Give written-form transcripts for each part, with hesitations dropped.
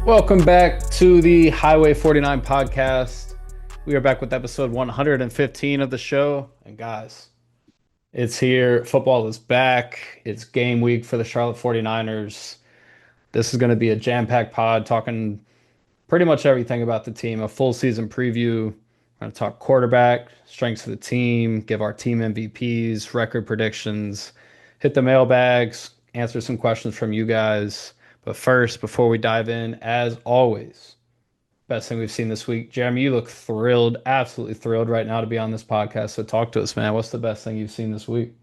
Welcome back to the Highway 49 podcast. We are back with episode 115 of the show. And guys, it's here. Football is back. It's game week for the Charlotte 49ers. This is going to be a jam-packed pod talking pretty much everything about the team, a full season preview. We're going to talk quarterback, strengths of the team, give our team MVPs, record predictions, hit the mailbags, answer some questions from you guys. But first, before we dive in, as always, best thing we've seen this week. Jeremy, you look thrilled, absolutely thrilled right now to be on this podcast. So talk to us, man. What's the best thing you've seen this week?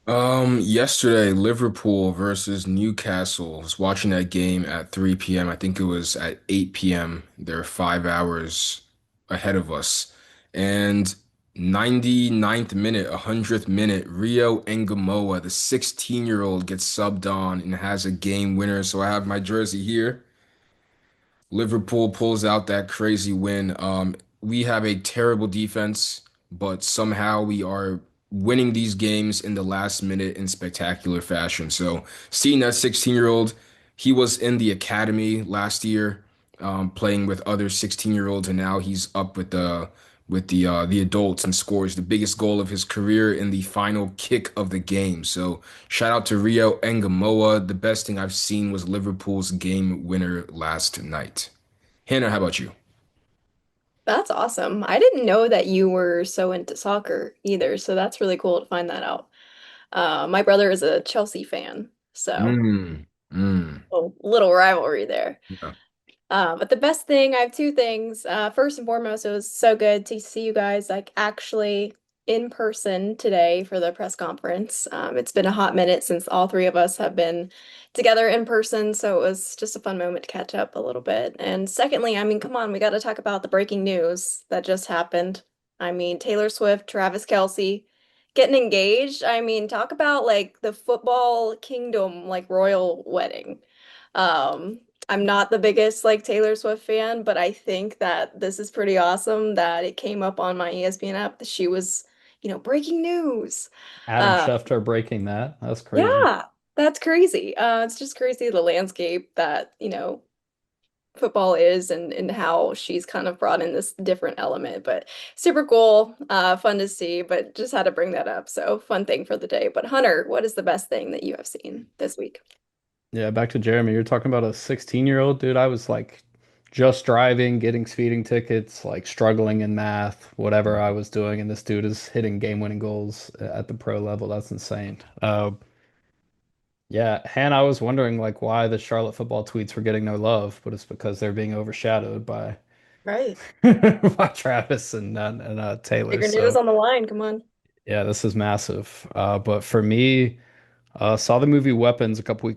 Yesterday, Liverpool versus Newcastle. I was watching that game at 3 p.m. I think it was at 8 p.m. They're 5 hours ahead of us. And 99th minute, 100th minute, Rio Engamoa, the 16-year-old, gets subbed on and has a game winner. So I have my jersey here. Liverpool pulls out that crazy win. We have a terrible defense, but somehow we are winning these games in the last minute in spectacular fashion. So seeing that 16-year-old, he was in the academy last year, playing with other 16-year-olds, and now he's up with the adults and scores the biggest goal of his career in the final kick of the game. So shout out to Rio Engamoa. The best thing I've seen was Liverpool's game winner last night. Hannah, how about you? That's awesome. I didn't know that you were so into soccer either, so that's really cool to find that out. My brother is a Chelsea fan, so Mm, mm. a little rivalry there. Yeah. But the best thing, I have two things. First and foremost, it was so good to see you guys like actually in person today for the press conference. It's been a hot minute since all three of us have been together in person, so it was just a fun moment to catch up a little bit. And secondly, I mean, come on, we got to talk about the breaking news that just happened. I mean, Taylor Swift, Travis Kelce getting engaged. I mean, talk about like the football kingdom, like royal wedding. Um, I'm not the biggest like Taylor Swift fan, but I think that this is pretty awesome that it came up on my ESPN app that she was, breaking news. Adam Uh, Schefter breaking that. That's crazy. yeah, that's crazy. It's just crazy the landscape that, football is and how she's kind of brought in this different element. But super cool, fun to see, but just had to bring that up. So fun thing for the day. But Hunter, what is the best thing that you have seen this week? Yeah, back to Jeremy. You're talking about a 16-year-old dude. I was like just driving, getting speeding tickets, like struggling in math, whatever I was doing, and this dude is hitting game-winning goals at the pro level. That's insane. Yeah, Hannah, I was wondering like why the Charlotte football tweets were getting no love, but it's because they're being overshadowed by Right. by Travis and Taylor. Bigger news So on the line. Come on. yeah, this is massive. But for me, saw the movie Weapons a couple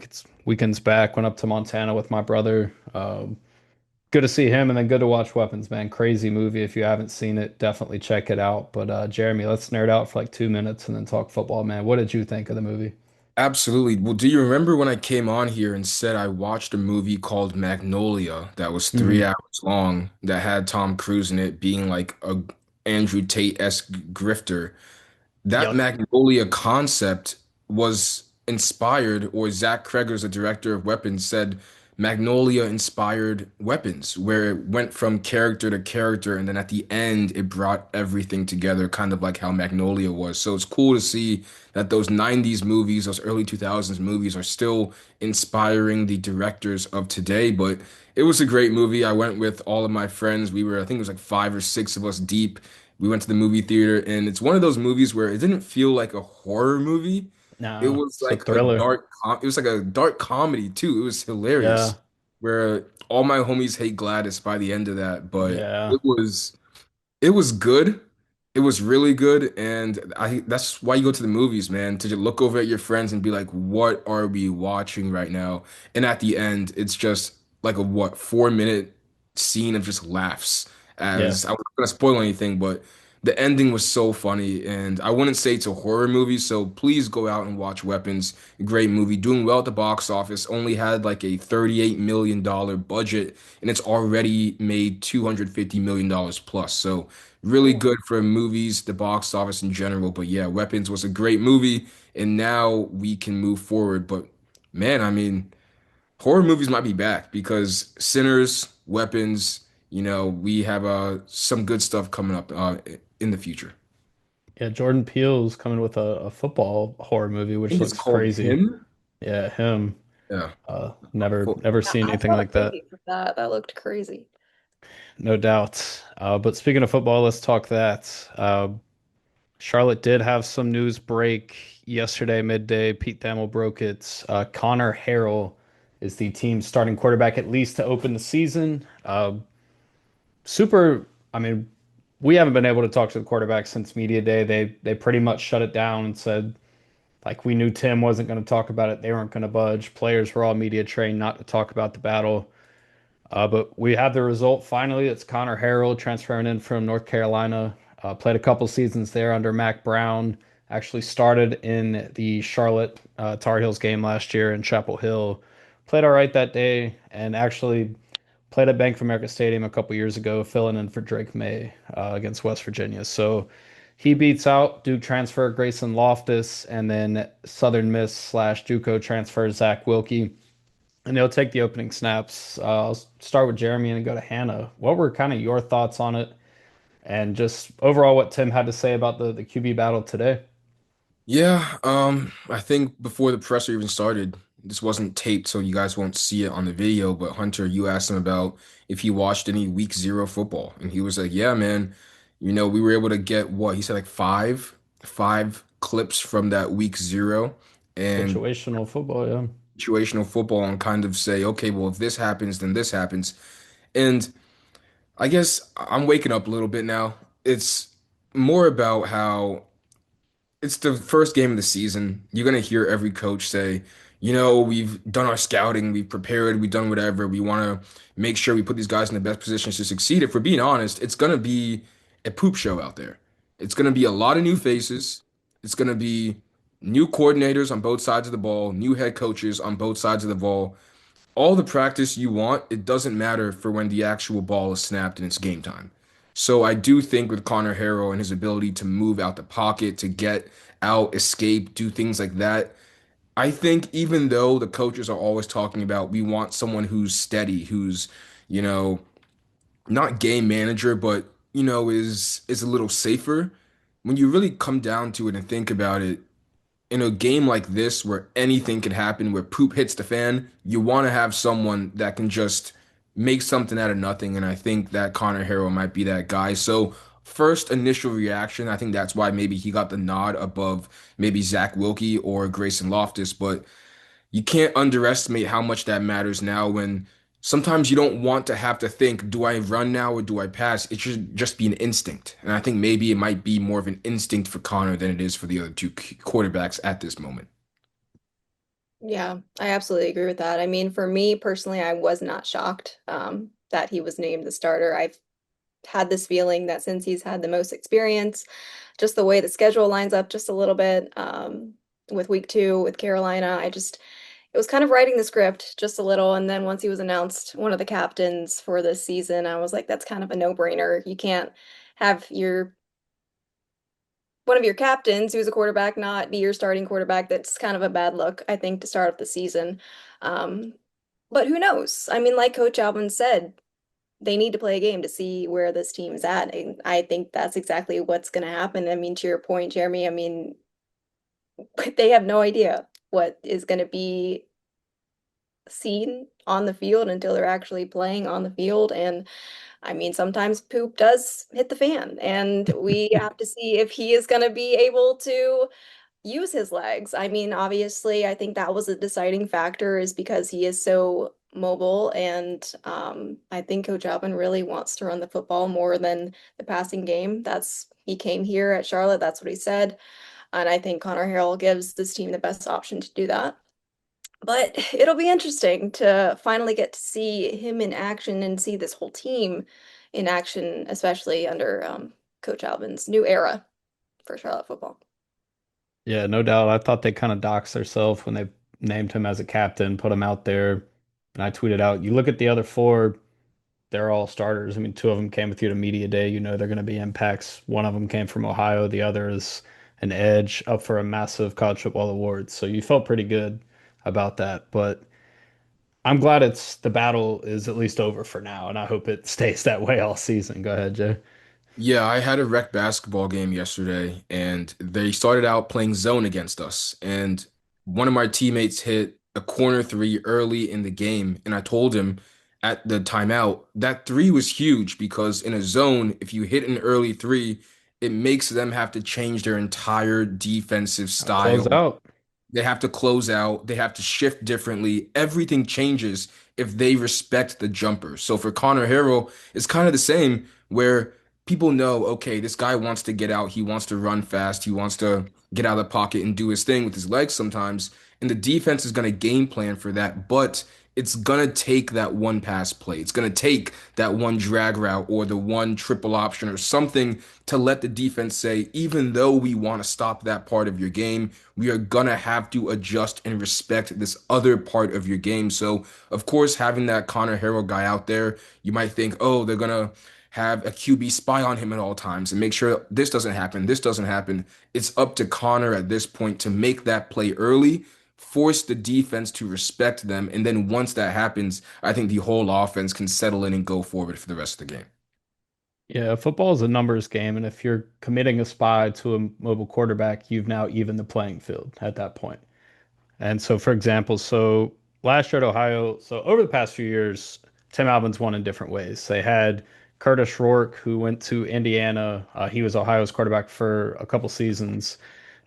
weekends back. Went up to Montana with my brother. Good to see him, and then good to watch Weapons, man. Crazy movie. If you haven't seen it, definitely check it out. But Jeremy, let's nerd out for like 2 minutes and then talk football, man. What did you think of the movie? Absolutely. Well, do you remember when I came on here and said I watched a movie called Magnolia that was three Hmm. hours long that had Tom Cruise in it being like a Andrew Tate-esque grifter? That Yep. Magnolia concept was inspired, or Zach Kreger's the director of Weapons, said Magnolia inspired Weapons, where it went from character to character, and then at the end, it brought everything together, kind of like how Magnolia was. So it's cool to see that those 90s movies, those early 2000s movies, are still inspiring the directors of today. But it was a great movie. I went with all of my friends. I think it was like five or six of us deep. We went to the movie theater, and it's one of those movies where it didn't feel like a horror movie. It No, was it's a like a thriller. it was like a dark comedy too. It was hilarious. Yeah. Where all my homies hate Gladys by the end of that, but Yeah. it was good. It was really good, and I that's why you go to the movies, man, to just look over at your friends and be like, "What are we watching right now?" And at the end, it's just like a 4 minute scene of just laughs. Yeah. As I wasn't gonna spoil anything, but the ending was so funny, and I wouldn't say it's a horror movie, so please go out and watch Weapons. Great movie, doing well at the box office. Only had like a $38 million budget, and it's already made $250 million plus. So really Oh. good for movies, the box office in general. But yeah, Weapons was a great movie, and now we can move forward. But man, I mean, horror movies might be back because Sinners, Weapons, we have some good stuff coming up in the future. Yeah, Jordan Peele's coming with a football horror movie, I which think it's looks called crazy. Him. Yeah, him. Yeah. Never Yeah, seen I anything saw the like that. preview for that. That looked crazy. No doubt. But speaking of football, let's talk that. Charlotte did have some news break yesterday midday. Pete Thamel broke it. Connor Harrell is the team's starting quarterback at least to open the season. Super. I mean, we haven't been able to talk to the quarterback since media day. They pretty much shut it down and said like we knew Tim wasn't going to talk about it. They weren't going to budge. Players were all media trained not to talk about the battle. But we have the result finally. It's Connor Harrell transferring in from North Carolina. Played a couple seasons there under Mac Brown. Actually started in the Charlotte Tar Heels game last year in Chapel Hill. Played all right that day and actually played at Bank of America Stadium a couple years ago, filling in for Drake May against West Virginia. So he beats out Duke transfer Grayson Loftus and then Southern Miss slash JUCO transfer Zach Wilkie, and they'll take the opening snaps. I'll start with Jeremy and go to Hannah. What were kind of your thoughts on it, and just overall what Tim had to say about the QB battle today? Yeah, I think before the presser even started, this wasn't taped, so you guys won't see it on the video. But Hunter, you asked him about if he watched any week zero football, and he was like, "Yeah, man, we were able to get what he said, like five clips from that week zero, and Situational football, yeah. situational football, and kind of say, okay, well, if this happens, then this happens." And I guess I'm waking up a little bit now. It's more about how it's the first game of the season. You're gonna hear every coach say, we've done our scouting, we've prepared, we've done whatever. We want to make sure we put these guys in the best positions to succeed. If we're being honest, it's gonna be a poop show out there. It's gonna be a lot of new faces. It's gonna be new coordinators on both sides of the ball, new head coaches on both sides of the ball. All the practice you want, it doesn't matter for when the actual ball is snapped and it's game time. So I do think with Connor Harrell and his ability to move out the pocket, to get out, escape, do things like that, I think even though the coaches are always talking about we want someone who's steady, who's, you know, not game manager, but is a little safer. When you really come down to it and think about it, in a game like this where anything can happen, where poop hits the fan, you want to have someone that can just make something out of nothing. And I think that Connor Harrell might be that guy. So, first initial reaction, I think that's why maybe he got the nod above maybe Zach Wilkie or Grayson Loftus. But you can't underestimate how much that matters now when sometimes you don't want to have to think, do I run now or do I pass? It should just be an instinct. And I think maybe it might be more of an instinct for Connor than it is for the other two quarterbacks at this moment. Yeah, I absolutely agree with that. I mean, for me personally, I was not shocked that he was named the starter. I've had this feeling that since he's had the most experience, just the way the schedule lines up just a little bit with week two with Carolina, it was kind of writing the script just a little. And then once he was announced one of the captains for this season, I was like, that's kind of a no-brainer. You can't have your one of your captains who's a quarterback not be your starting quarterback. That's kind of a bad look, I think, to start off the season. Um, but who knows? I mean, like Coach Alvin said, they need to play a game to see where this team is at. And I think that's exactly what's going to happen. I mean, to your point, Jeremy, I mean, they have no idea what is going to be seen on the field until they're actually playing on the field. And I mean, sometimes poop does hit the fan, and we have to see if he is going to be able to use his legs. I mean, obviously, I think that was a deciding factor is because he is so mobile, and I think Coach Alvin really wants to run the football more than the passing game. That's he came here at Charlotte, that's what he said, and I think Connor Harrell gives this team the best option to do that. But it'll be interesting to finally get to see him in action and see this whole team in action, especially under Coach Alvin's new era for Charlotte football. Yeah, no doubt. I thought they kind of doxed themselves when they named him as a captain, put him out there. And I tweeted out, you look at the other four, they're all starters. I mean, two of them came with you to media day. You know they're going to be impacts. One of them came from Ohio. The other is an edge up for a massive college football award. So you felt pretty good about that. But I'm glad it's the battle is at least over for now, and I hope it stays that way all season. Go ahead, Jay. Yeah, I had a rec basketball game yesterday, and they started out playing zone against us. And one of my teammates hit a corner three early in the game, and I told him at the timeout that three was huge because in a zone, if you hit an early three, it makes them have to change their entire defensive I'll close style. out. They have to close out. They have to shift differently. Everything changes if they respect the jumper. So for Connor Harrell, it's kind of the same where people know, okay, this guy wants to get out. He wants to run fast. He wants to get out of the pocket and do his thing with his legs sometimes. And the defense is going to game plan for that. But it's going to take that one pass play. It's going to take that one drag route or the one triple option or something to let the defense say, even though we want to stop that part of your game, we are gonna have to adjust and respect this other part of your game. So, of course, having that Connor Harrell guy out there, you might think, oh, they're gonna have a QB spy on him at all times and make sure this doesn't happen, this doesn't happen. It's up to Connor at this point to make that play early, force the defense to respect them, and then once that happens, I think the whole offense can settle in and go forward for the rest of the game. Yeah, football is a numbers game, and if you're committing a spy to a mobile quarterback, you've now evened the playing field at that point. And so, for example, so last year at Ohio, so over the past few years, Tim Alvin's won in different ways. They had Curtis Rourke, who went to Indiana. He was Ohio's quarterback for a couple seasons.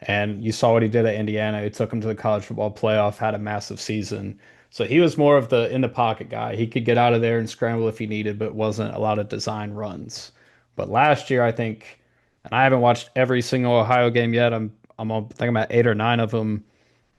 And you saw what he did at Indiana. He took him to the college football playoff, had a massive season. So he was more of the in the pocket guy. He could get out of there and scramble if he needed, but wasn't a lot of design runs. But last year, I think, and I haven't watched every single Ohio game yet. I think I'm at 8 or 9 of them.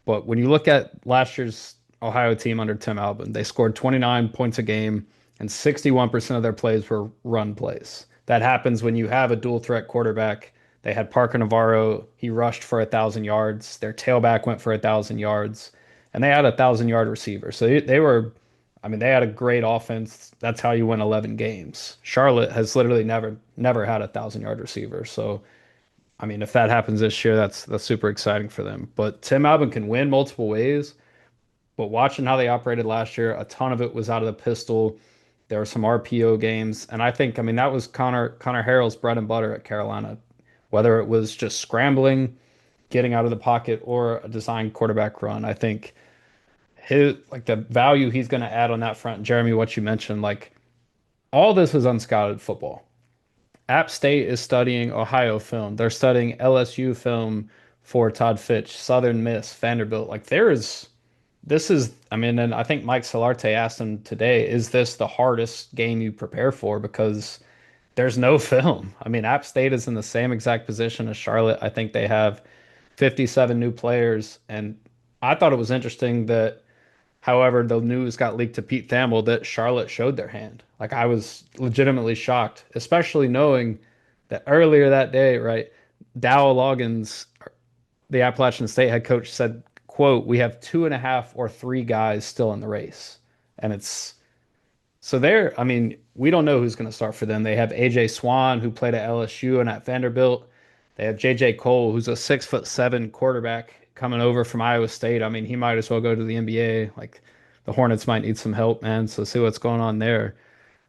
But when you look at last year's Ohio team under Tim Albin, they scored 29 points a game, and 61% of their plays were run plays. That happens when you have a dual threat quarterback. They had Parker Navarro. He rushed for 1,000 yards. Their tailback went for 1,000 yards, and they had 1,000 yard receiver. So they were, I mean, they had a great offense. That's how you win 11 games. Charlotte has literally never had 1,000 yard receiver. So I mean, if that happens this year, that's super exciting for them. But Tim Albin can win multiple ways. But watching how they operated last year, a ton of it was out of the pistol. There were some RPO games, and I think, I mean, that was Connor Harrell's bread and butter at Carolina. Whether it was just scrambling, getting out of the pocket, or a designed quarterback run, I think his like the value he's going to add on that front. Jeremy, what you mentioned, like all this is unscouted football. App State is studying Ohio film. They're studying LSU film for Todd Fitch, Southern Miss, Vanderbilt. Like this is, I mean, and I think Mike Solarte asked him today, is this the hardest game you prepare for? Because there's no film. I mean, App State is in the same exact position as Charlotte. I think they have 57 new players. And I thought it was interesting that, however, the news got leaked to Pete Thamel that Charlotte showed their hand. Like I was legitimately shocked, especially knowing that earlier that day, right, Dow Loggins, the Appalachian State head coach, said, quote, we have 2.5 or 3 guys still in the race. And it's so there, I mean, we don't know who's going to start for them. They have AJ Swan, who played at LSU and at Vanderbilt. They have JJ Cole, who's a 6'7" quarterback coming over from Iowa State. I mean, he might as well go to the NBA. Like the Hornets might need some help, man. So see what's going on there.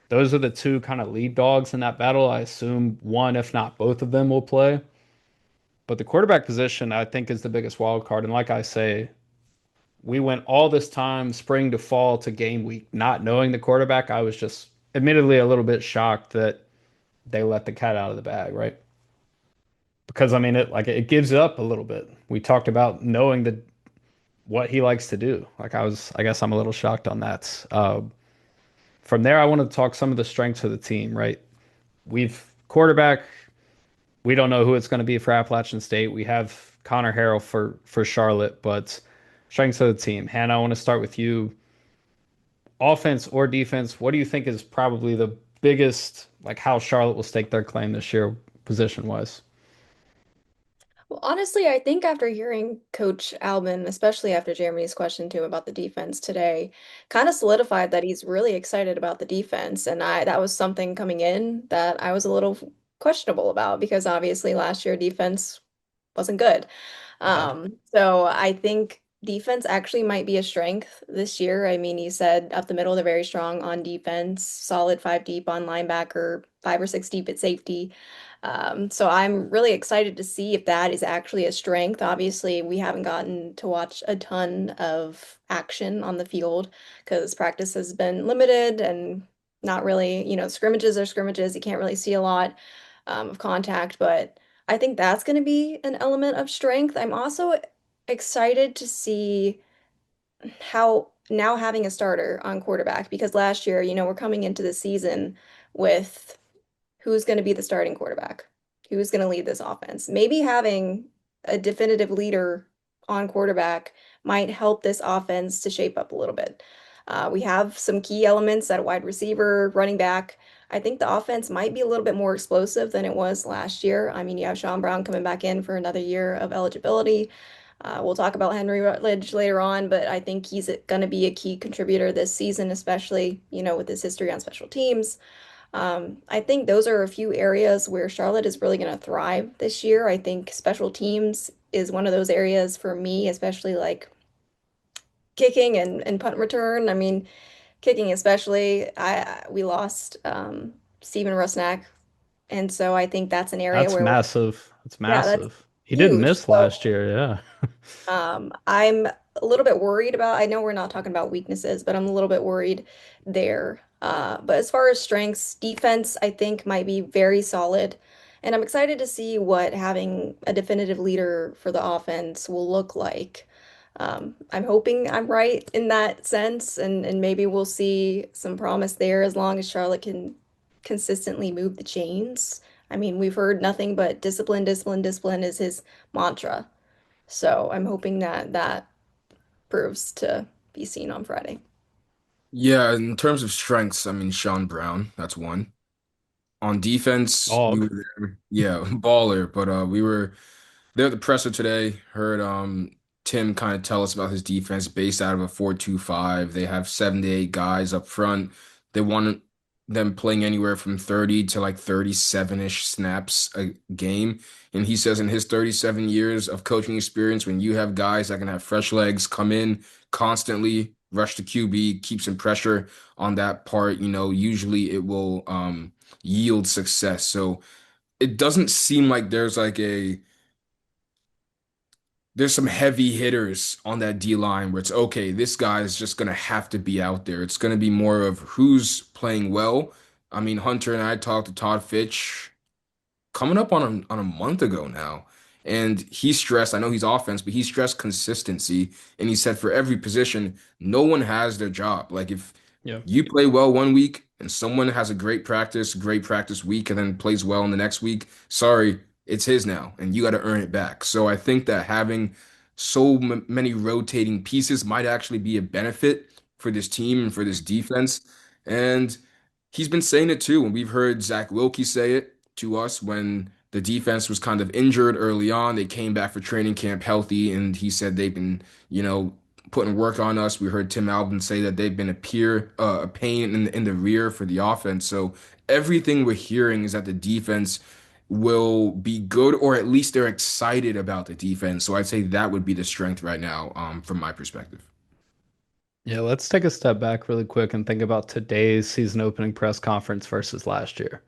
Those are the two kind of lead dogs in that battle. I assume one, if not both of them, will play. But the quarterback position, I think, is the biggest wild card. And like I say, we went all this time, spring to fall to game week, not knowing the quarterback. I was just admittedly a little bit shocked that they let the cat out of the bag, right? Because I mean, it gives it up a little bit. We talked about knowing that what he likes to do. I guess I'm a little shocked on that. From there, I want to talk some of the strengths of the team, right? We've quarterback. We don't know who it's going to be for Appalachian State. We have Connor Harrell for Charlotte, but strengths of the team. Hannah, I want to start with you. Offense or defense, what do you think is probably the biggest, like how Charlotte will stake their claim this year, position wise? Well, honestly, I think after hearing Coach Albin, especially after Jeremy's question to him about the defense today, kind of solidified that he's really excited about the defense. And that was something coming in that I was a little questionable about because obviously last year defense wasn't good. Bad. So I think defense actually might be a strength this year. I mean, you said up the middle, they're very strong on defense, solid five deep on linebacker, five or six deep at safety. So I'm really excited to see if that is actually a strength. Obviously, we haven't gotten to watch a ton of action on the field because practice has been limited and not really, scrimmages are scrimmages. You can't really see a lot of contact, but I think that's going to be an element of strength. I'm also excited to see how now having a starter on quarterback because last year, we're coming into the season with who's going to be the starting quarterback, who's going to lead this offense. Maybe having a definitive leader on quarterback might help this offense to shape up a little bit. We have some key elements at wide receiver, running back. I think the offense might be a little bit more explosive than it was last year. I mean, you have Sean Brown coming back in for another year of eligibility. We'll talk about Henry Rutledge later on, but I think he's going to be a key contributor this season, especially, with his history on special teams. I think those are a few areas where Charlotte is really going to thrive this year. I think special teams is one of those areas for me, especially like kicking and punt return. I mean, kicking especially, we lost Steven Rusnak, and so I think that's an area That's where, massive. That's yeah, that's massive. He didn't huge. miss last year, yeah. I'm a little bit worried about, I know we're not talking about weaknesses, but I'm a little bit worried there. But as far as strengths, defense, I think might be very solid. And I'm excited to see what having a definitive leader for the offense will look like. I'm hoping I'm right in that sense, and maybe we'll see some promise there as long as Charlotte can consistently move the chains. I mean, we've heard nothing but discipline, discipline, discipline is his mantra. So I'm hoping that that proves to be seen on Friday. Yeah, in terms of strengths, I mean Sean Brown, that's one. On defense, we Dog. were there. Yeah, baller, but we were there at the presser today. Heard Tim kind of tell us about his defense based out of a 4-2-5. They have 7 to 8 guys up front. They want them playing anywhere from 30 to like 37-ish snaps a game. And he says in his 37 years of coaching experience, when you have guys that can have fresh legs come in constantly, rush the QB, keep some pressure on that part, usually it will yield success. So it doesn't seem like there's some heavy hitters on that D line where it's okay, this guy is just gonna have to be out there. It's gonna be more of who's playing well. I mean, Hunter and I talked to Todd Fitch coming up on a month ago now. And he stressed, I know he's offense, but he stressed consistency. And he said for every position, no one has their job. Like if Yeah. you play well one week and someone has a great practice week, and then plays well in the next week, sorry, it's his now, and you got to earn it back. So I think that having so many rotating pieces might actually be a benefit for this team and for this defense. And he's been saying it too. And we've heard Zach Wilkie say it to us when the defense was kind of injured early on. They came back for training camp healthy, and he said they've been, putting work on us. We heard Tim Albin say that they've been a pain in the rear for the offense. So everything we're hearing is that the defense will be good, or at least they're excited about the defense. So I'd say that would be the strength right now, from my perspective. Yeah, let's take a step back really quick and think about today's season opening press conference versus last year.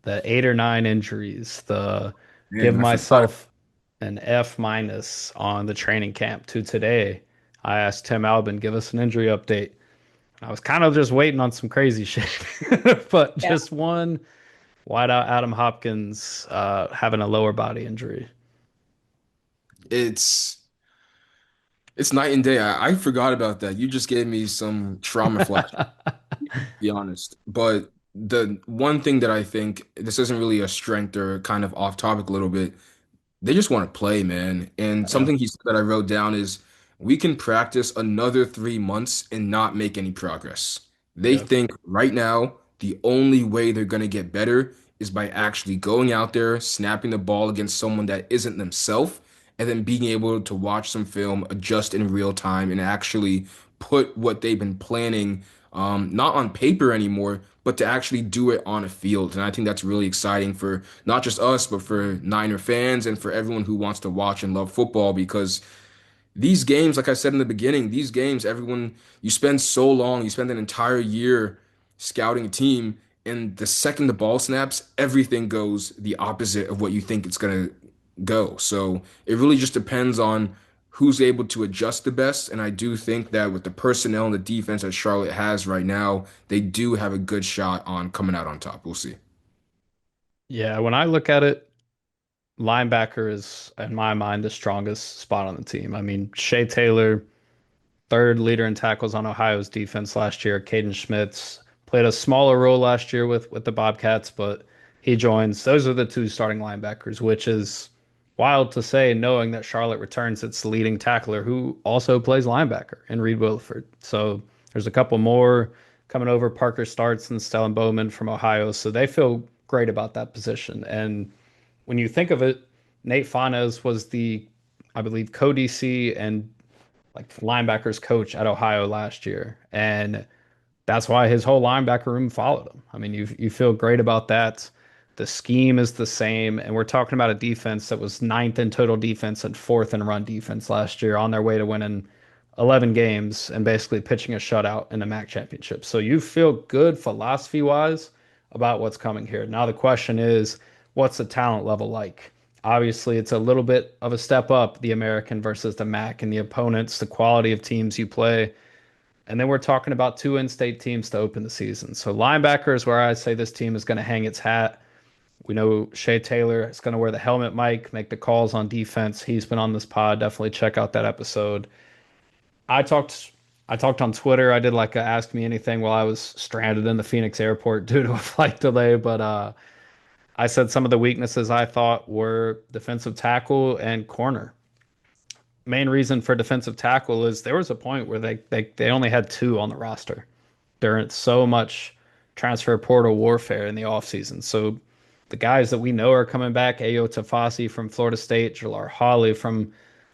The 8 or 9 injuries, the give Man, I forgot. myself an F minus on the training camp to today. I asked Tim Albin, give us an injury update. I was kind of just waiting on some crazy shit, but Yeah. just one wideout Adam Hopkins having a lower body injury. It's it's night and day. I forgot about that. You just gave me some trauma flash, to be honest. But the one thing that I think, this isn't really a strength or kind of off topic a little bit, they just want to play, man. And Yeah, something he said that I wrote down is we can practice another 3 months and not make any progress. They yeah. think right now the only way they're going to get better is by actually going out there, snapping the ball against someone that isn't themselves, and then being able to watch some film, adjust in real time, and actually put what they've been planning, not on paper anymore, but to actually do it on a field. And I think that's really exciting for not just us, but for Niner fans and for everyone who wants to watch and love football, because these games, like I said in the beginning, these games, everyone, you spend so long, you spend an entire year scouting a team, and the second the ball snaps, everything goes the opposite of what you think it's going to go. So it really just depends on who's able to adjust the best. And I do think that with the personnel and the defense that Charlotte has right now, they do have a good shot on coming out on top. We'll see. Yeah, when I look at it, linebacker is, in my mind, the strongest spot on the team. I mean, Shea Taylor, third leader in tackles on Ohio's defense last year. Caden Schmitz played a smaller role last year with the Bobcats, but he joins. Those are the two starting linebackers, which is wild to say, knowing that Charlotte returns its leading tackler, who also plays linebacker in Reed Wilford. So there's a couple more coming over. Parker Starts and Stellan Bowman from Ohio, so they feel great about that position. And when you think of it, Nate Fanes was the, I believe, co-DC and like linebackers coach at Ohio last year, and that's why his whole linebacker room followed him. I mean, you feel great about that. The scheme is the same, and we're talking about a defense that was ninth in total defense and fourth in run defense last year, on their way to winning 11 games and basically pitching a shutout in the MAC championship. So you feel good philosophy wise about what's coming here. Now the question is, what's the talent level like? Obviously, it's a little bit of a step up, the American versus the MAC, and the opponents, the quality of teams you play. And then we're talking about two in-state teams to open the season. So linebacker is where I say this team is going to hang its hat. We know Shea Taylor is going to wear the helmet mic, make the calls on defense. He's been on this pod. Definitely check out that episode. I talked I talked on Twitter. I did like a ask me anything while I was stranded in the Phoenix airport due to a flight delay, but I said some of the weaknesses I thought were defensive tackle and corner. Main reason for defensive tackle is there was a point where they only had two on the roster during so much transfer portal warfare in the offseason. So the guys that we know are coming back, Ayo Tafasi from Florida State, Jalar Holly from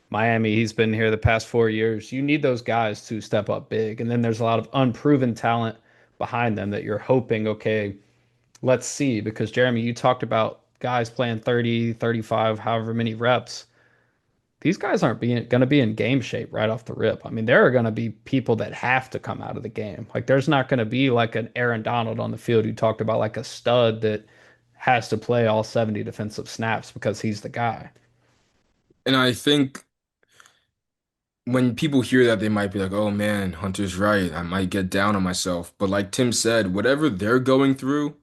Miami, he's been here the past 4 years. You need those guys to step up big. And then there's a lot of unproven talent behind them that you're hoping, okay, let's see. Because Jeremy, you talked about guys playing 30, 35, however many reps. These guys aren't being going to be in game shape right off the rip. I mean, there are going to be people that have to come out of the game. Like, there's not going to be like an Aaron Donald on the field who talked about like a stud that has to play all 70 defensive snaps because he's the guy. And I think when people hear that, they might be like, oh man, Hunter's right. I might get down on myself. But like Tim said, whatever they're going through,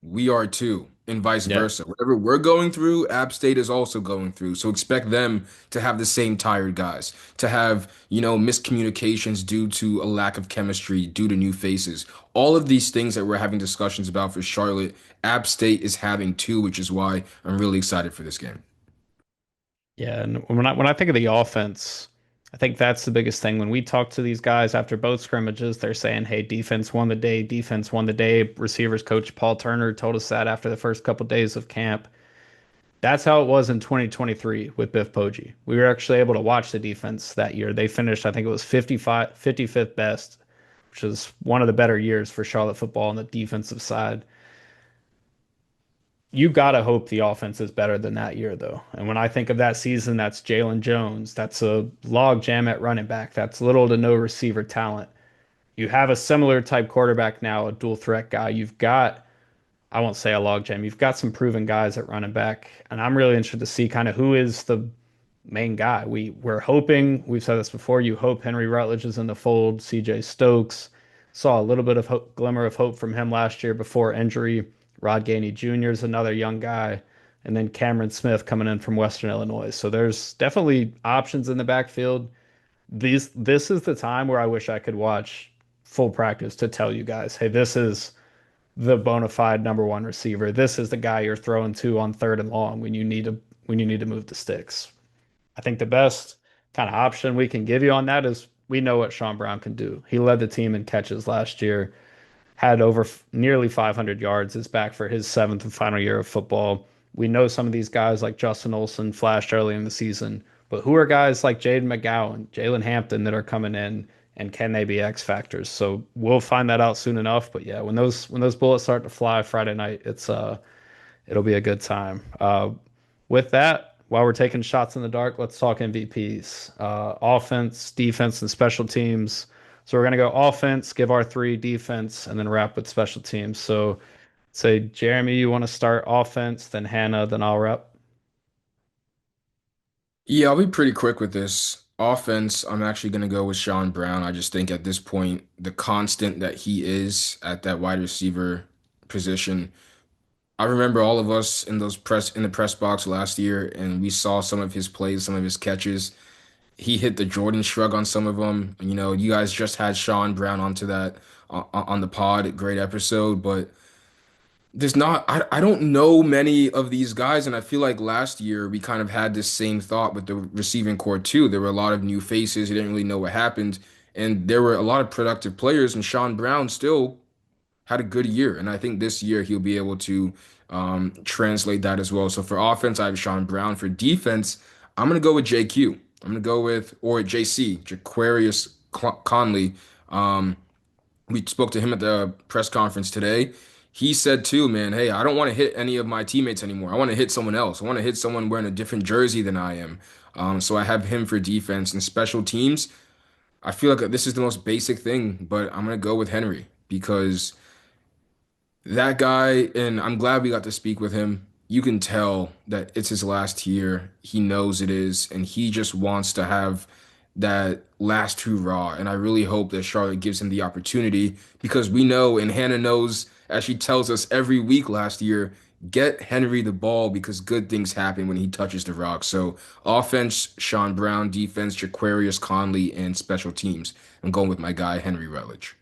we are too, and vice Yeah. versa. Whatever we're going through, App State is also going through. So expect them to have the same tired guys, to have, miscommunications due to a lack of chemistry, due to new faces. All of these things that we're having discussions about for Charlotte, App State is having too, which is why I'm really excited for this game. Yeah, and when I think of the offense, I think that's the biggest thing. When we talk to these guys after both scrimmages, they're saying, "Hey, defense won the day. Defense won the day." Receivers coach Paul Turner told us that after the first couple days of camp. That's how it was in 2023 with Biff Poggi. We were actually able to watch the defense that year. They finished, I think it was 55th best, which is one of the better years for Charlotte football on the defensive side. You gotta hope the offense is better than that year, though. And when I think of that season, that's Jalen Jones. That's a log jam at running back. That's little to no receiver talent. You have a similar type quarterback now, a dual threat guy. You've got, I won't say a log jam. You've got some proven guys at running back, and I'm really interested to see kind of who is the main guy. We're hoping, we've said this before, you hope Henry Rutledge is in the fold. CJ Stokes saw a little bit of hope, glimmer of hope from him last year before injury. Rod Gainey Jr. is another young guy, and then Cameron Smith coming in from Western Illinois. So there's definitely options in the backfield. This is the time where I wish I could watch full practice to tell you guys, hey, this is the bona fide number one receiver. This is the guy you're throwing to on third and long when you need to move the sticks. I think the best kind of option we can give you on that is we know what Sean Brown can do. He led the team in catches last year, had over nearly 500 yards, is back for his seventh and final year of football. We know some of these guys like Justin Olson flashed early in the season, but who are guys like Jaden McGowan, Jalen Hampton that are coming in, and can they be X factors? So we'll find that out soon enough. But yeah, when those bullets start to fly Friday night, it'll be a good time. With that, while we're taking shots in the dark, let's talk MVPs. Offense, defense, and special teams. So we're gonna go offense, give our three defense, and then wrap with special teams. So say Jeremy, you want to start offense, then Hannah, then I'll wrap. Yeah, I'll be pretty quick with this. Offense, I'm actually going to go with Sean Brown. I just think at this point, the constant that he is at that wide receiver position. I remember all of us in the press box last year, and we saw some of his plays, some of his catches. He hit the Jordan shrug on some of them. You know, you guys just had Sean Brown onto that on the pod. Great episode, but I don't know many of these guys, and I feel like last year we kind of had this same thought with the receiving core too. There were a lot of new faces. You didn't really know what happened, and there were a lot of productive players, and Sean Brown still had a good year. And I think this year he'll be able to translate that as well. So for offense, I have Sean Brown. For defense, I'm gonna go with JQ. I'm gonna go with or JC, Jaquarius Conley. Um, we spoke to him at the press conference today. He said too, man, hey, I don't want to hit any of my teammates anymore. I want to hit someone else. I want to hit someone wearing a different jersey than I am. So I have him for defense and special teams. I feel like this is the most basic thing, but I'm gonna go with Henry because that guy, and I'm glad we got to speak with him. You can tell that it's his last year. He knows it is, and he just wants to have that last hurrah. And I really hope that Charlotte gives him the opportunity because we know, and Hannah knows, as she tells us every week last year, get Henry the ball because good things happen when he touches the rock. So offense, Sean Brown, defense, Jaquarius Conley, and special teams. I'm going with my guy, Henry Rutledge.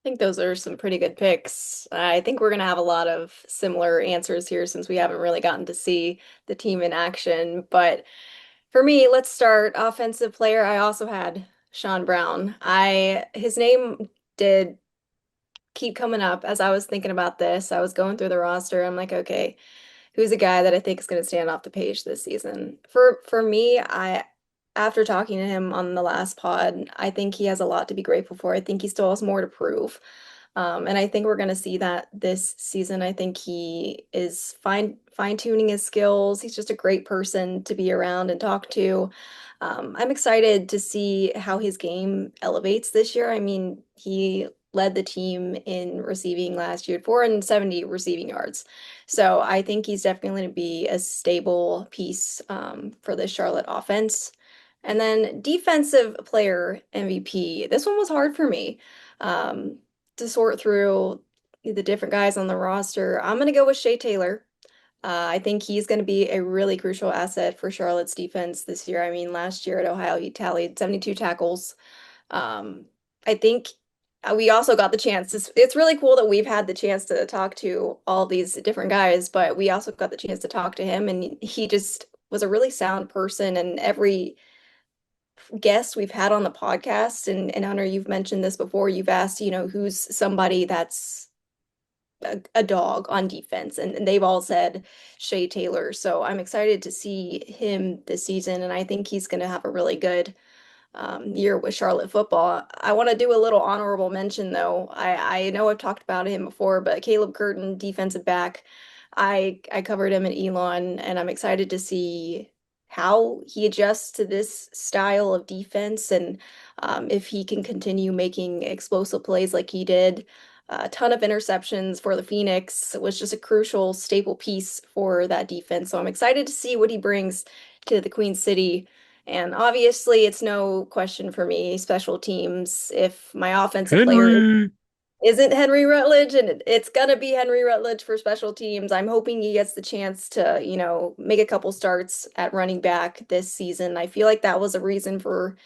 Think those are some pretty good picks. I think we're going to have a lot of similar answers here since we haven't really gotten to see the team in action. But for me, let's start offensive player. I also had Sean Brown. His name did keep coming up as I was thinking about this. I was going through the roster. I'm like, okay, who's a guy that I think is going to stand off the page this season? For me, I after talking to him on the last pod, I think he has a lot to be grateful for. I think he still has more to prove. And I think we're going to see that this season. I think he is fine-tuning his skills. He's just a great person to be around and talk to. I'm excited to see how his game elevates this year. I mean, he led the team in receiving last year, 470 receiving yards. So I think he's definitely going to be a stable piece for the Charlotte offense. And then defensive player MVP. This one was hard for me to sort through the different guys on the roster. I'm going to go with Shea Taylor. I think he's going to be a really crucial asset for Charlotte's defense this year. I mean, last year at Ohio, he tallied 72 tackles. I think we also got the chance. It's really cool that we've had the chance to talk to all these different guys, but we also got the chance to talk to him, and he just was a really sound person. And every guest we've had on the podcast, and Hunter, you've mentioned this before, you've asked, who's somebody that's a dog on defense, and they've all said Shea Taylor. So I'm excited to see him this season, and I think he's going to have a really good year with Charlotte football. I want to do a little honorable mention though. I know I've talked about him before, but Caleb Curtin, defensive back, I covered him at Elon, and I'm excited to see how he adjusts to this style of defense and if he can continue making explosive plays like he did. A ton of interceptions for the Phoenix was just a crucial staple piece for that defense. So I'm excited to see what he brings to the Queen City. And obviously, it's no question for me, special teams. If my offensive player Henry. isn't Henry Rutledge, and it's gonna be Henry Rutledge for special teams, I'm hoping he gets the chance to, make a couple starts at running back this season. I feel like that was a reason for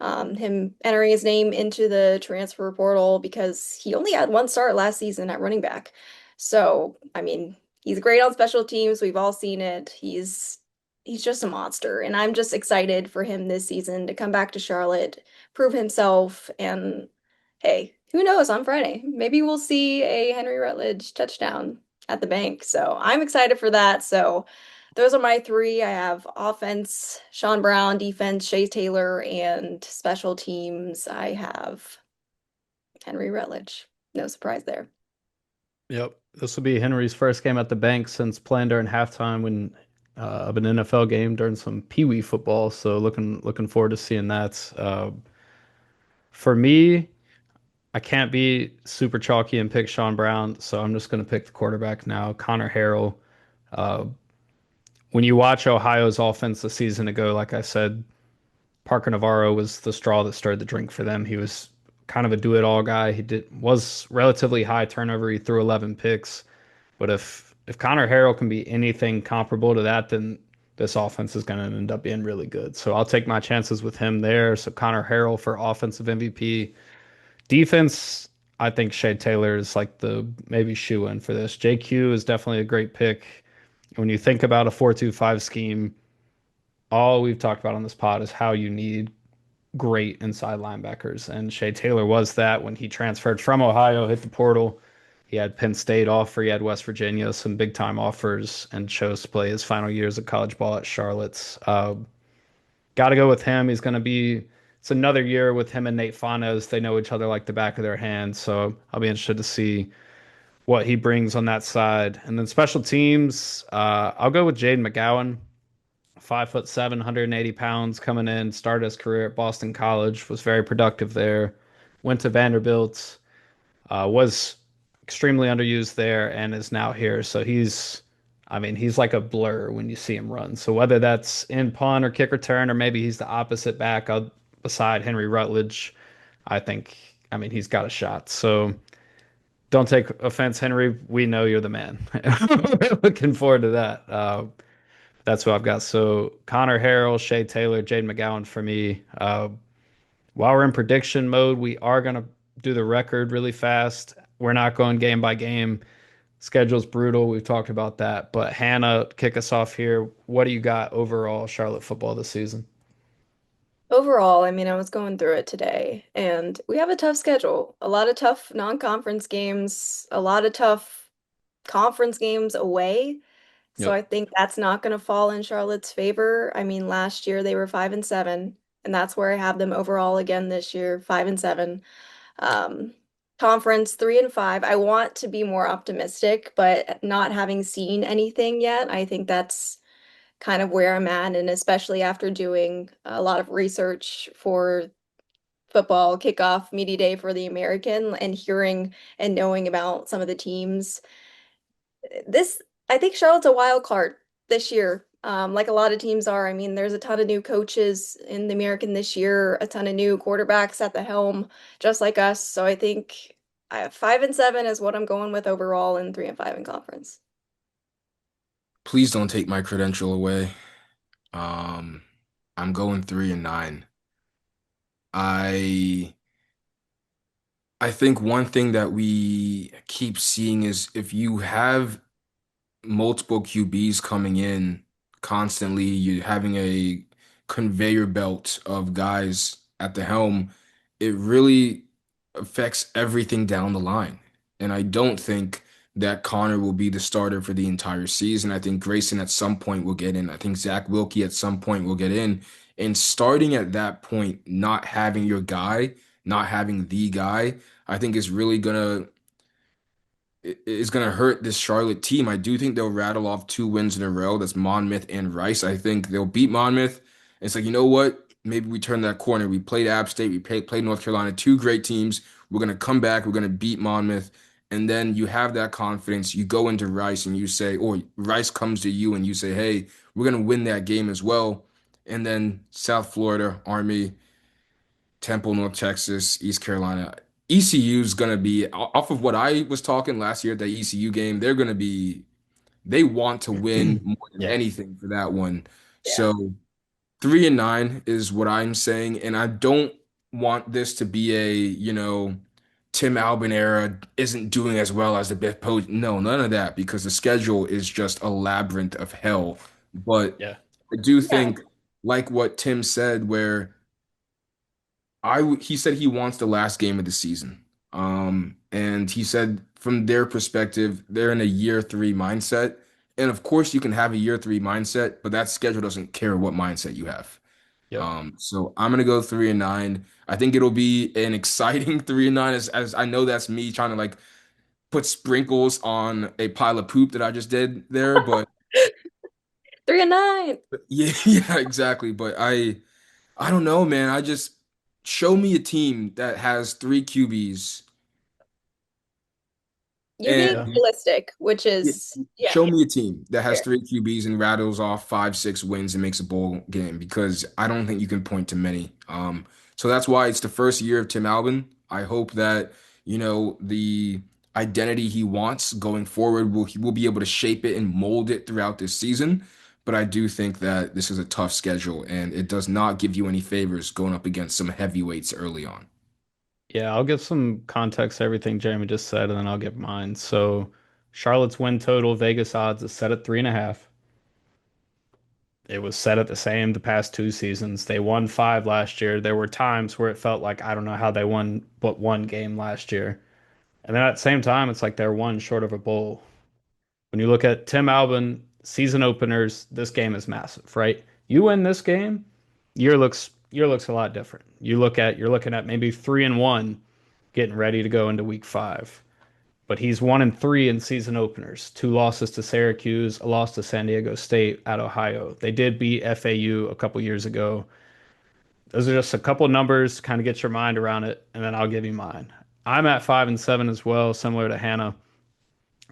him entering his name into the transfer portal because he only had one start last season at running back. So, I mean, he's great on special teams. We've all seen it. He's just a monster, and I'm just excited for him this season to come back to Charlotte, prove himself, and hey, who knows on Friday? Maybe we'll see a Henry Rutledge touchdown at the bank. So, I'm excited for that. So, those are my three. I have offense, Sean Brown, defense, Shea Taylor, and special teams. I have Henry Rutledge. No surprise there. Yep. This will be Henry's first game at the bank since playing during halftime when of an NFL game during some Pee Wee football. So looking forward to seeing that. For me, I can't be super chalky and pick Sean Brown, so I'm just going to pick the quarterback now, Connor Harrell. Uh, when you watch Ohio's offense a season ago, like I said, Parker Navarro was the straw that stirred the drink for them. He was kind of a do-it-all guy. He did was relatively high turnover. He threw 11 picks. But if Connor Harrell can be anything comparable to that, then this offense is going to end up being really good. So I'll take my chances with him there. So Connor Harrell for offensive MVP. Defense, I think Shea Taylor is like the maybe shoe in for this. JQ is definitely a great pick. When you think about a 4-2-5 scheme, all we've talked about on this pod is how you need great inside linebackers. And Shea Taylor was that when he transferred from Ohio, hit the portal. He had Penn State offer, he had West Virginia, some big time offers, and chose to play his final years of college ball at Charlotte's. Got to go with him. He's going to be. It's another year with him and Nate Fanes. They know each other like the back of their hands. So I'll be interested to see what he brings on that side. And then special teams, I'll go with Jaden McGowan, 5'7", 180 pounds, coming in, started his career at Boston College, was very productive there. Went to Vanderbilt, was extremely underused there, and is now here. So I mean, he's like a blur when you see him run. So whether that's in punt or kick return, or maybe he's the opposite back beside Henry Rutledge, I mean, he's got a shot. So don't take offense, Henry. We know you're the man. Looking forward to that. That's who I've got. So Connor Harrell, Shea Taylor, Jaden McGowan for me. While we're in prediction mode, we are going to do the record really fast. We're not going game by game. Schedule's brutal. We've talked about that. But Hannah, kick us off here. What do you got overall Charlotte football this season? Overall, I mean, I was going through it today, and we have a tough schedule. A lot of tough non-conference games, a lot of tough conference games away. So Yep. I think that's not going to fall in Charlotte's favor. I mean, last year they were 5-7, and that's where I have them overall again this year, 5-7. Um, Conference 3-5. I want to be more optimistic, but not having seen anything yet, I think that's kind of where I'm at, and especially after doing a lot of research for football kickoff media day for the American and hearing and knowing about some of the teams. This, I think Charlotte's a wild card this year. Like a lot of teams are. I mean, there's a ton of new coaches in the American this year, a ton of new quarterbacks at the helm, just like us. So I think 5-7 is what I'm going with overall, and 3-5 in conference. Please don't take my credential away. Um, I'm going 3-9. I I think one thing that we keep seeing is if you have multiple QBs coming in constantly, you're having a conveyor belt of guys at the helm, it really affects everything down the line. And I don't think that Connor will be the starter for the entire season. I think Grayson at some point will get in. I think Zach Wilkie at some point will get in. And starting at that point, not having your guy, not having the guy, I think is gonna hurt this Charlotte team. I do think they'll rattle off two wins in a row. That's Monmouth and Rice. I think they'll beat Monmouth. It's like, you know what? Maybe we turn that corner. We played App State, played North Carolina, two great teams. We're gonna come back, we're gonna beat Monmouth. And then you have that confidence. You go into Rice and you say, or Rice comes to you and you say, hey, we're gonna win that game as well. And then South Florida, Army, Temple, North Texas, East Carolina. ECU is going to be off of what I was talking last year at the ECU game. They want to win more than Yeah. anything for that one. Yeah. So 3-9 is what I'm saying. And I don't want this to be Tim Albin era isn't doing as well as the Biff Post. No, none of that because the schedule is just a labyrinth of hell. But Yeah. I do Yeah. think, like what Tim said, where he said he wants the last game of the season. And he said from their perspective, they're in a year three mindset. And of course, you can have a year three mindset, but that schedule doesn't care what mindset you have. Yep. So I'm gonna go 3-9. I think it'll be an exciting 3-9 as I know that's me trying to like put sprinkles on a pile of poop that I just did there, but 3-9. Yeah, yeah, exactly. But I don't know, man. I just show me a team that has three QBs You're being and Yeah. realistic, which yeah, is, yeah, show me a team that has fair. three QBs and rattles off 5, 6 wins and makes a bowl game because I don't think you can point to many. So that's why it's the first year of Tim Albin. I hope that, the identity he wants going forward he will be able to shape it and mold it throughout this season. But I do think that this is a tough schedule and it does not give you any favors going up against some heavyweights early on. Yeah, I'll give some context to everything Jeremy just said, and then I'll give mine. So Charlotte's win total, Vegas odds is set at 3.5. It was set at the same the past two seasons. They won five last year. There were times where it felt like I don't know how they won but one game last year. And then at the same time, it's like they're one short of a bowl. When you look at Tim Albin season openers, this game is massive, right? You win this game, your looks a lot different. You're looking at maybe 3-1 getting ready to go into week five. But he's 1-3 in season openers. Two losses to Syracuse, a loss to San Diego State at Ohio. They did beat FAU a couple years ago. Those are just a couple numbers, kind of get your mind around it, and then I'll give you mine. I'm at 5-7 as well, similar to Hannah.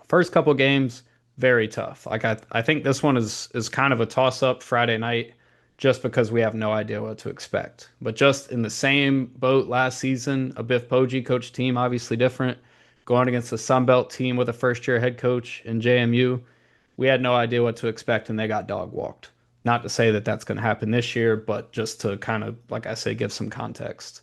First couple games, very tough. Like I think this one is kind of a toss up Friday night just because we have no idea what to expect. But just in the same boat last season, a Biff Poggi coach team, obviously different, going against a Sun Belt team with a first year head coach in JMU, we had no idea what to expect and they got dog walked. Not to say that that's going to happen this year, but just to kind of, like I say, give some context.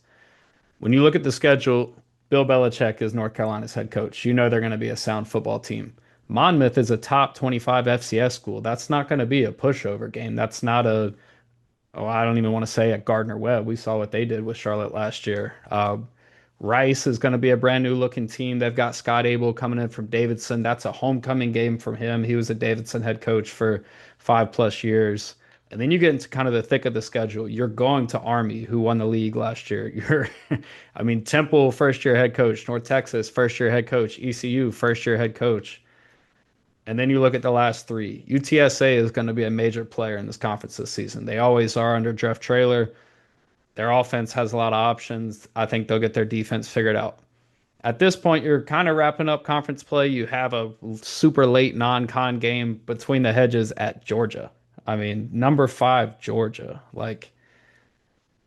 When you look at the schedule, Bill Belichick is North Carolina's head coach. You know they're going to be a sound football team. Monmouth is a top 25 FCS school. That's not going to be a pushover game. That's not I don't even want to say at Gardner Webb. We saw what they did with Charlotte last year. Rice is going to be a brand new looking team. They've got Scott Abel coming in from Davidson. That's a homecoming game from him. He was a Davidson head coach for 5+ years. And then you get into kind of the thick of the schedule. You're going to Army, who won the league last year. I mean, Temple, first year head coach, North Texas, first year head coach, ECU, first year head coach. And then you look at the last three. UTSA is going to be a major player in this conference this season. They always are under Jeff Traylor. Their offense has a lot of options. I think they'll get their defense figured out. At this point, you're kind of wrapping up conference play. You have a super late non-con game between the hedges at Georgia. I mean, number five, Georgia. Like,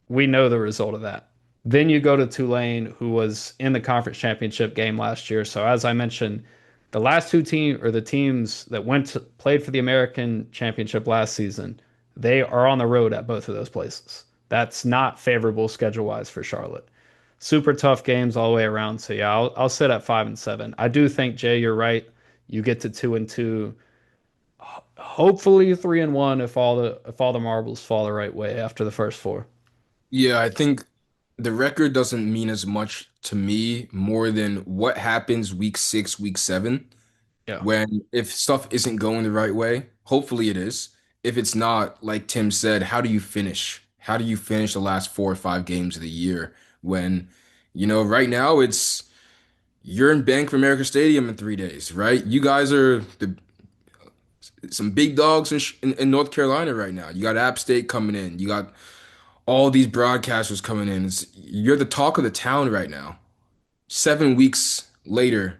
we know the result of that. Then you go to Tulane, who was in the conference championship game last year. So as I mentioned, the last two teams or the teams that played for the American Championship last season, they are on the road at both of those places. That's not favorable schedule wise for Charlotte. Super tough games all the way around. So yeah, I'll sit at 5-7. I do think Jay, you're right. You get to 2-2, hopefully 3-1 if all the marbles fall the right way after the first four. Yeah, I think the record doesn't mean as much to me more than what happens week 6, week 7, Yeah. when if stuff isn't going the right way, hopefully it is. If it's not, like Tim said, how do you finish? How do you finish the last 4 or 5 games of the year when, right now you're in Bank of America Stadium in 3 days, right? You guys are some big dogs in North Carolina right now. You got App State coming in. You got all these broadcasters coming in. You're the talk of the town right now. 7 weeks later,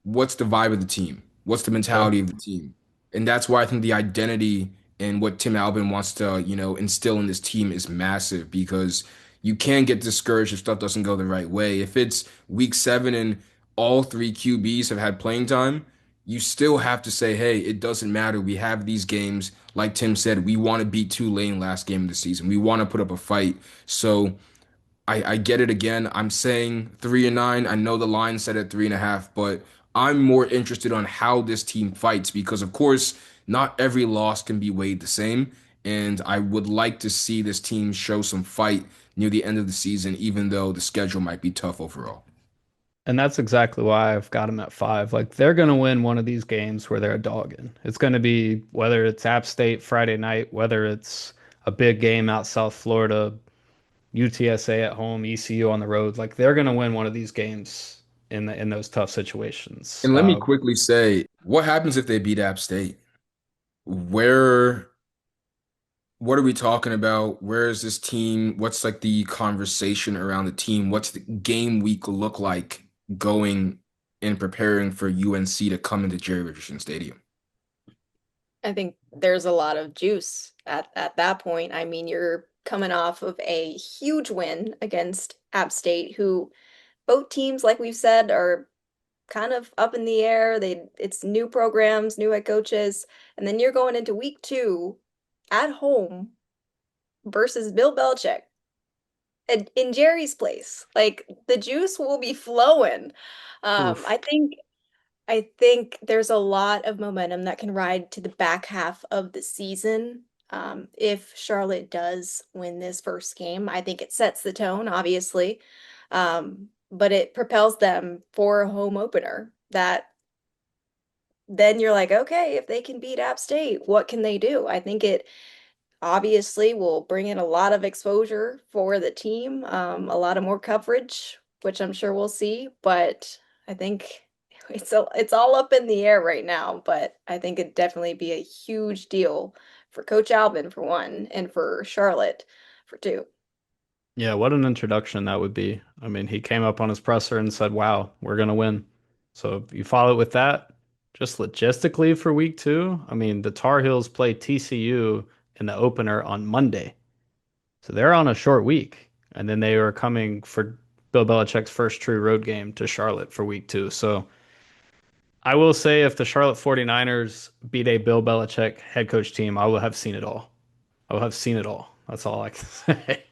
what's the vibe of the team? What's the Yeah. mentality of the team? And that's why I think the identity and what Tim Albin wants to, instill in this team is massive because you can get discouraged if stuff doesn't go the right way. If it's week 7 and all three QBs have had playing time, you still have to say, hey, it doesn't matter. We have these games. Like Tim said, we want to beat Tulane last game of the season. We want to put up a fight. So I get it again. I'm saying 3-9. I know the line set at 3.5, but I'm more interested on how this team fights because, of course, not every loss can be weighed the same. And I would like to see this team show some fight near the end of the season, even though the schedule might be tough overall. And that's exactly why I've got them at 5. Like they're going to win one of these games where they're a dog in. It's going to be whether it's App State Friday night, whether it's a big game out South Florida, UTSA at home, ECU on the road. Like they're going to win one of these games in those tough situations. And let me quickly say, what happens if they beat App State? Where? what are we talking about? Where is this team? What's like the conversation around the team? What's the game week look like going and preparing for UNC to come into Jerry Richardson Stadium? I think there's a lot of juice at that point. I mean, you're coming off of a huge win against App State, who both teams, like we've said, are kind of up in the air. It's new programs, new head coaches, and then you're going into week two at home versus Bill Belichick in Jerry's place. Like the juice will be flowing. Um, Oof. I think I think there's a lot of momentum that can ride to the back half of the season. If Charlotte does win this first game, I think it sets the tone, obviously. But it propels them for a home opener that then you're like, okay, if they can beat App State, what can they do? I think it obviously will bring in a lot of exposure for the team, a lot of more coverage, which I'm sure we'll see. But I think it's all up in the air right now. But I think it'd definitely be a huge deal for Coach Albin for one, and for Charlotte for two. Yeah, what an introduction that would be. I mean, he came up on his presser and said, "Wow, we're gonna win." So if you follow it with that, just logistically for week two, I mean, the Tar Heels play TCU in the opener on Monday. So they're on a short week. And then they are coming for Bill Belichick's first true road game to Charlotte for week two. So I will say if the Charlotte 49ers beat a Bill Belichick head coach team, I will have seen it all. I will have seen it all. That's all I can say.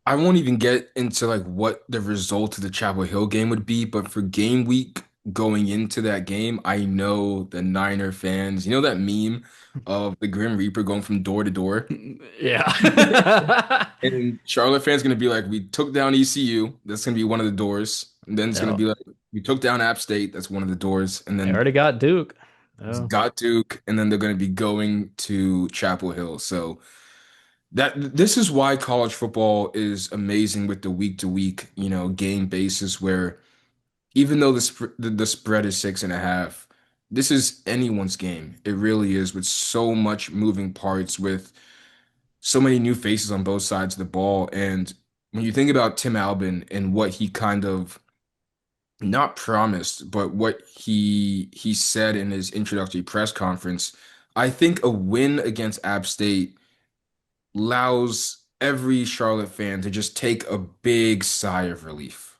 I won't even get into like what the result of the Chapel Hill game would be, but for game week going into that game, I know the Niner fans, you know that meme of the Grim Reaper going from door to door? Yeah. And Charlotte fans gonna be like, we took down ECU, that's gonna be one of the doors. And then it's gonna Yeah. be like, we took down App State, that's one of the doors. And They then already got Duke. it's Yeah. got Duke, and then they're gonna be going to Chapel Hill. So that this is why college football is amazing with the week to week, game basis where even though the spread is 6.5, this is anyone's game. It really is with so much moving parts, with so many new faces on both sides of the ball. And when you think about Tim Albin and what he kind of not promised, but what he said in his introductory press conference, I think a win against App State allows every Charlotte fan to just take a big sigh of relief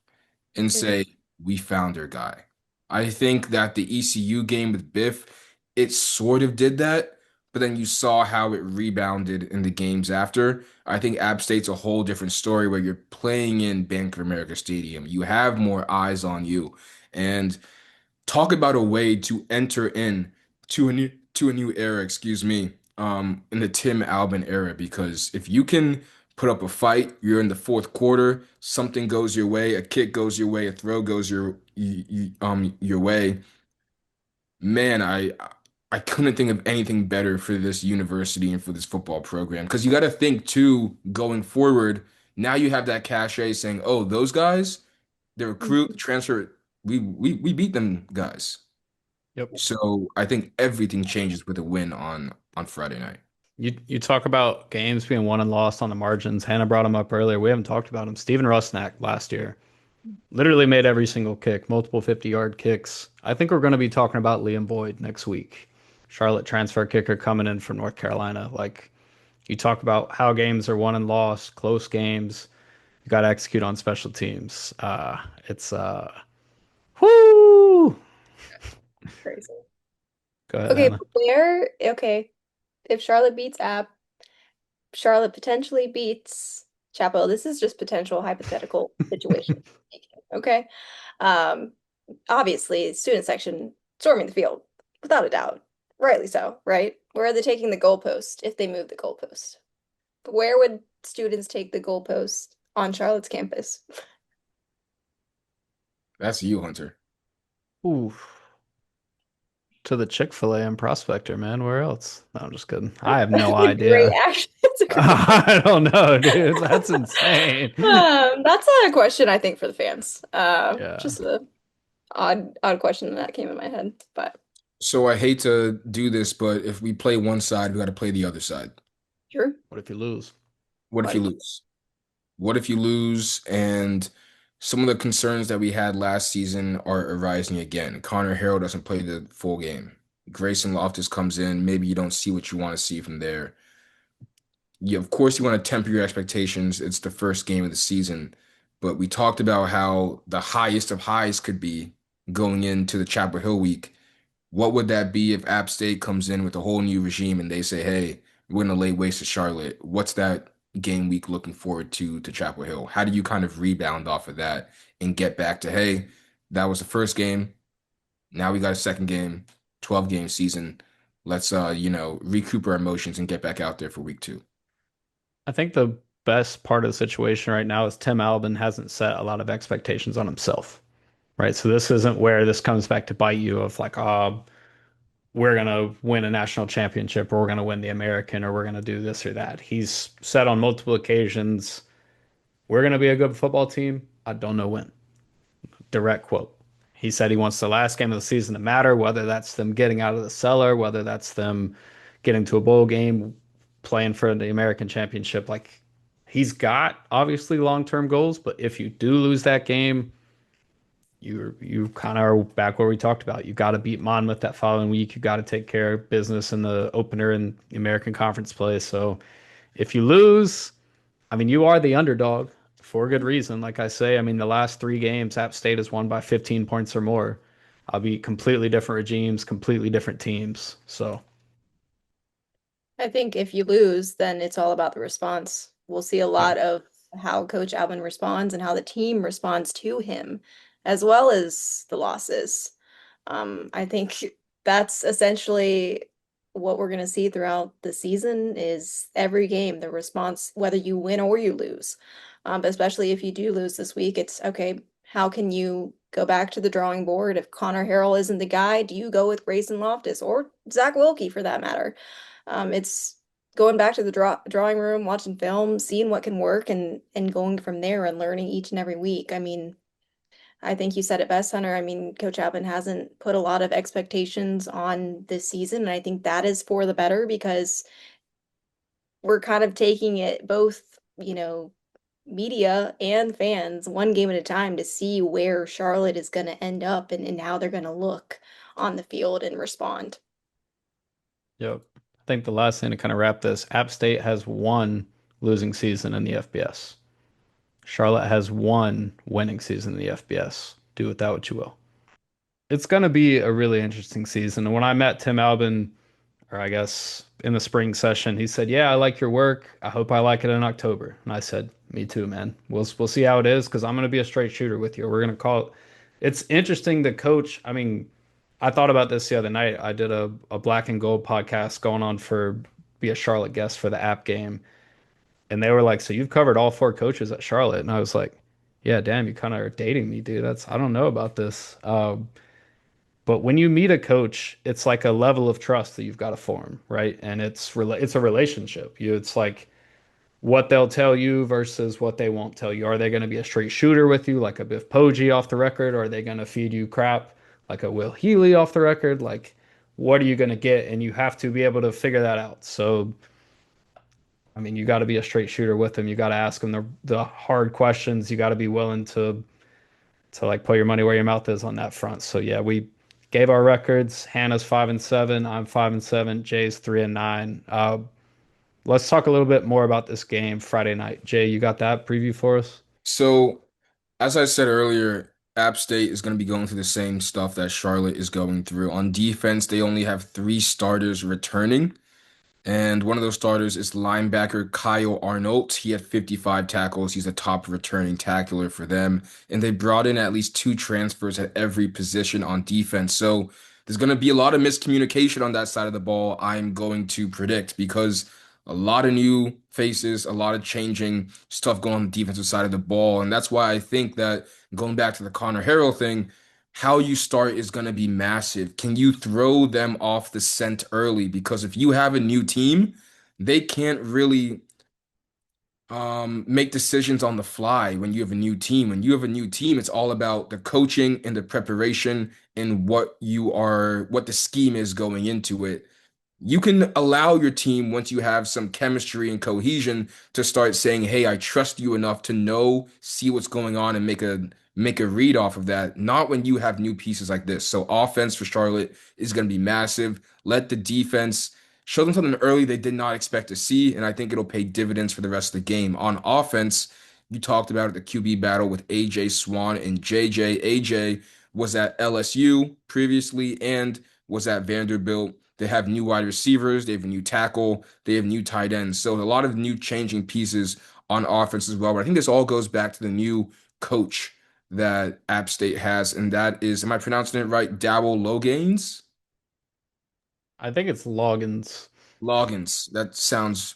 and Mhm. say, we found our guy. I think that the ECU game with Biff, it sort of did that, but then you saw how it rebounded in the games after. I think App State's a whole different story where you're playing in Bank of America Stadium. You have more eyes on you. And talk about a way to enter in to a new era, excuse me, in the Tim Albin era. Because if you can put up a fight, you're in the fourth quarter, something goes your way, a kick goes your way, a throw goes your way. Man, I couldn't think of anything better for this university and for this football program. Because you got to think too, going forward. Now you have that cachet saying, "Oh, those guys, the recruit, the transfer, we beat them guys." Yep. So I think everything changes with a win on Friday night. You talk about games being won and lost on the margins. Hannah brought him up earlier. We haven't talked about him. Steven Rusnak last year literally made every single kick, multiple 50-yard kicks. I think we're going to be talking about Liam Boyd next week. Charlotte transfer kicker coming in from North Carolina. Like you talk about how games are won and lost, close games. You got to execute on special teams. It's whoo. Crazy. Go ahead, Okay, Hannah. but where, okay, if Charlotte beats App, Charlotte potentially beats Chapel. This is just potential hypothetical situation. Okay. Um, Obviously, student section storming the field, without a doubt. Rightly so, right? Where are they taking the goalpost if they move the goalpost? But where would students take the goalpost on Charlotte's campus? That's you, Hunter. Ooh, to the Chick-fil-A and Prospector, man. Where else? No, I'm just kidding. I have no That's a great idea. action. It's a great. I don't know, dude. That's insane. That's a question I think for the fans. Yeah. Just a odd question that came in my head, but So I hate to do this, but if we play one side, we got to play the other side. Sure. What if you lose? What if you Like, lose? What if you lose and some of the concerns that we had last season are arising again? Connor Harrell doesn't play the full game. Grayson Loftus comes in. Maybe you don't see what you want to see from there. Of course, you want to temper your expectations. It's the first game of the season. But we talked about how the highest of highs could be going into the Chapel Hill week. What would that be if App State comes in with a whole new regime and they say, hey, we're going to lay waste to Charlotte? What's that game week looking forward to Chapel Hill? How do you kind of rebound off of that and get back to, hey, that was the first game. Now we got a second game, 12 game season. Let's recoup our emotions and get back out there for week two. I think the best part of the situation right now is Tim Albin hasn't set a lot of expectations on himself, right? So this isn't where this comes back to bite you of like, oh, we're going to win a national championship or we're going to win the American or we're going to do this or that. He's said on multiple occasions, we're going to be a good football team. I don't know when. Direct quote. He said he wants the last game of the season to matter, whether that's them getting out of the cellar, whether that's them getting to a bowl game, playing for the American championship. Like he's got obviously long-term goals, but if you do lose that game, you kind of are back where we talked about. You got to beat Monmouth that following week. You got to take care of business in the opener in the American Conference play. So if you lose, I mean, you are the underdog for a good reason. Like I say, I mean, the last three games, App State has won by 15 points or more. I'll be completely different regimes, completely different teams. So, I think if you lose, then it's all about the response. We'll see a yeah, lot of how Coach Alvin responds and how the team responds to him, as well as the losses. I think that's essentially what we're going to see throughout the season is every game, the response, whether you win or you lose. But especially if you do lose this week, it's okay, how can you go back to the drawing board? If Connor Harrell isn't the guy, do you go with Grayson Loftus or Zach Wilkie for that matter? It's going back to the drawing room, watching film, seeing what can work and going from there and learning each and every week. I mean, I think you said it best, Hunter. I mean, Coach Alvin hasn't put a lot of expectations on this season, and I think that is for the better because we're kind of taking it both, media and fans one game at a time to see where Charlotte is going to end up and how they're going to look on the field and respond. yep. I think the last thing to kind of wrap this, App State has one losing season in the FBS. Charlotte has one winning season in the FBS. Do with that what you will. It's going to be a really interesting season. And when I met Tim Albin, or I guess in the spring session, he said, "Yeah, I like your work. I hope I like it in October." And I said, "Me too, man. We'll see how it is because I'm going to be a straight shooter with you. We're going to call it." It's interesting to coach. I mean, I thought about this the other night. I did a black and gold podcast going on for be a Charlotte guest for the app game, and they were like, "So you've covered all four coaches at Charlotte?" And I was like, "Yeah, damn, you kind of are dating me, dude. That's I don't know about this." But when you meet a coach, it's like a level of trust that you've got to form, right? And it's a relationship. It's like what they'll tell you versus what they won't tell you. Are they going to be a straight shooter with you, like a Biff Poggi off the record? Or are they going to feed you crap, like a Will Healy off the record? Like, what are you going to get? And you have to be able to figure that out. So, I mean, you got to be a straight shooter with them. You got to ask them the hard questions. You got to be willing to like put your money where your mouth is on that front. So yeah, we gave our records. Hannah's 5-7. I'm 5-7. Jay's 3-9. Let's talk a little bit more about this game Friday night. Jay, you got that preview for us? So, as I said earlier, App State is going to be going through the same stuff that Charlotte is going through. On defense, they only have three starters returning. And one of those starters is linebacker Kyle Arnold. He had 55 tackles. He's a top returning tackler for them. And they brought in at least two transfers at every position on defense. So there's going to be a lot of miscommunication on that side of the ball, I'm going to predict, because a lot of new faces, a lot of changing stuff going on the defensive side of the ball. And that's why I think that going back to the Connor Harrell thing, how you start is going to be massive. Can you throw them off the scent early? Because if you have a new team, they can't really make decisions on the fly when you have a new team. When you have a new team, it's all about the coaching and the preparation and what the scheme is going into it. You can allow your team, once you have some chemistry and cohesion, to start saying, "Hey, I trust you enough to know, see what's going on, and make a read off of that." Not when you have new pieces like this. So offense for Charlotte is going to be massive. Let the defense show them something early they did not expect to see, and I think it'll pay dividends for the rest of the game. On offense, you talked about it, the QB battle with AJ Swan and JJ. AJ was at LSU previously and was at Vanderbilt. They have new wide receivers, they have a new tackle, they have new tight ends. So a lot of new changing pieces on offense as well. But I think this all goes back to the new coach that App State has, and that is, am I pronouncing it right? Dowell Logains? I think it's Loggins. Loggins. That sounds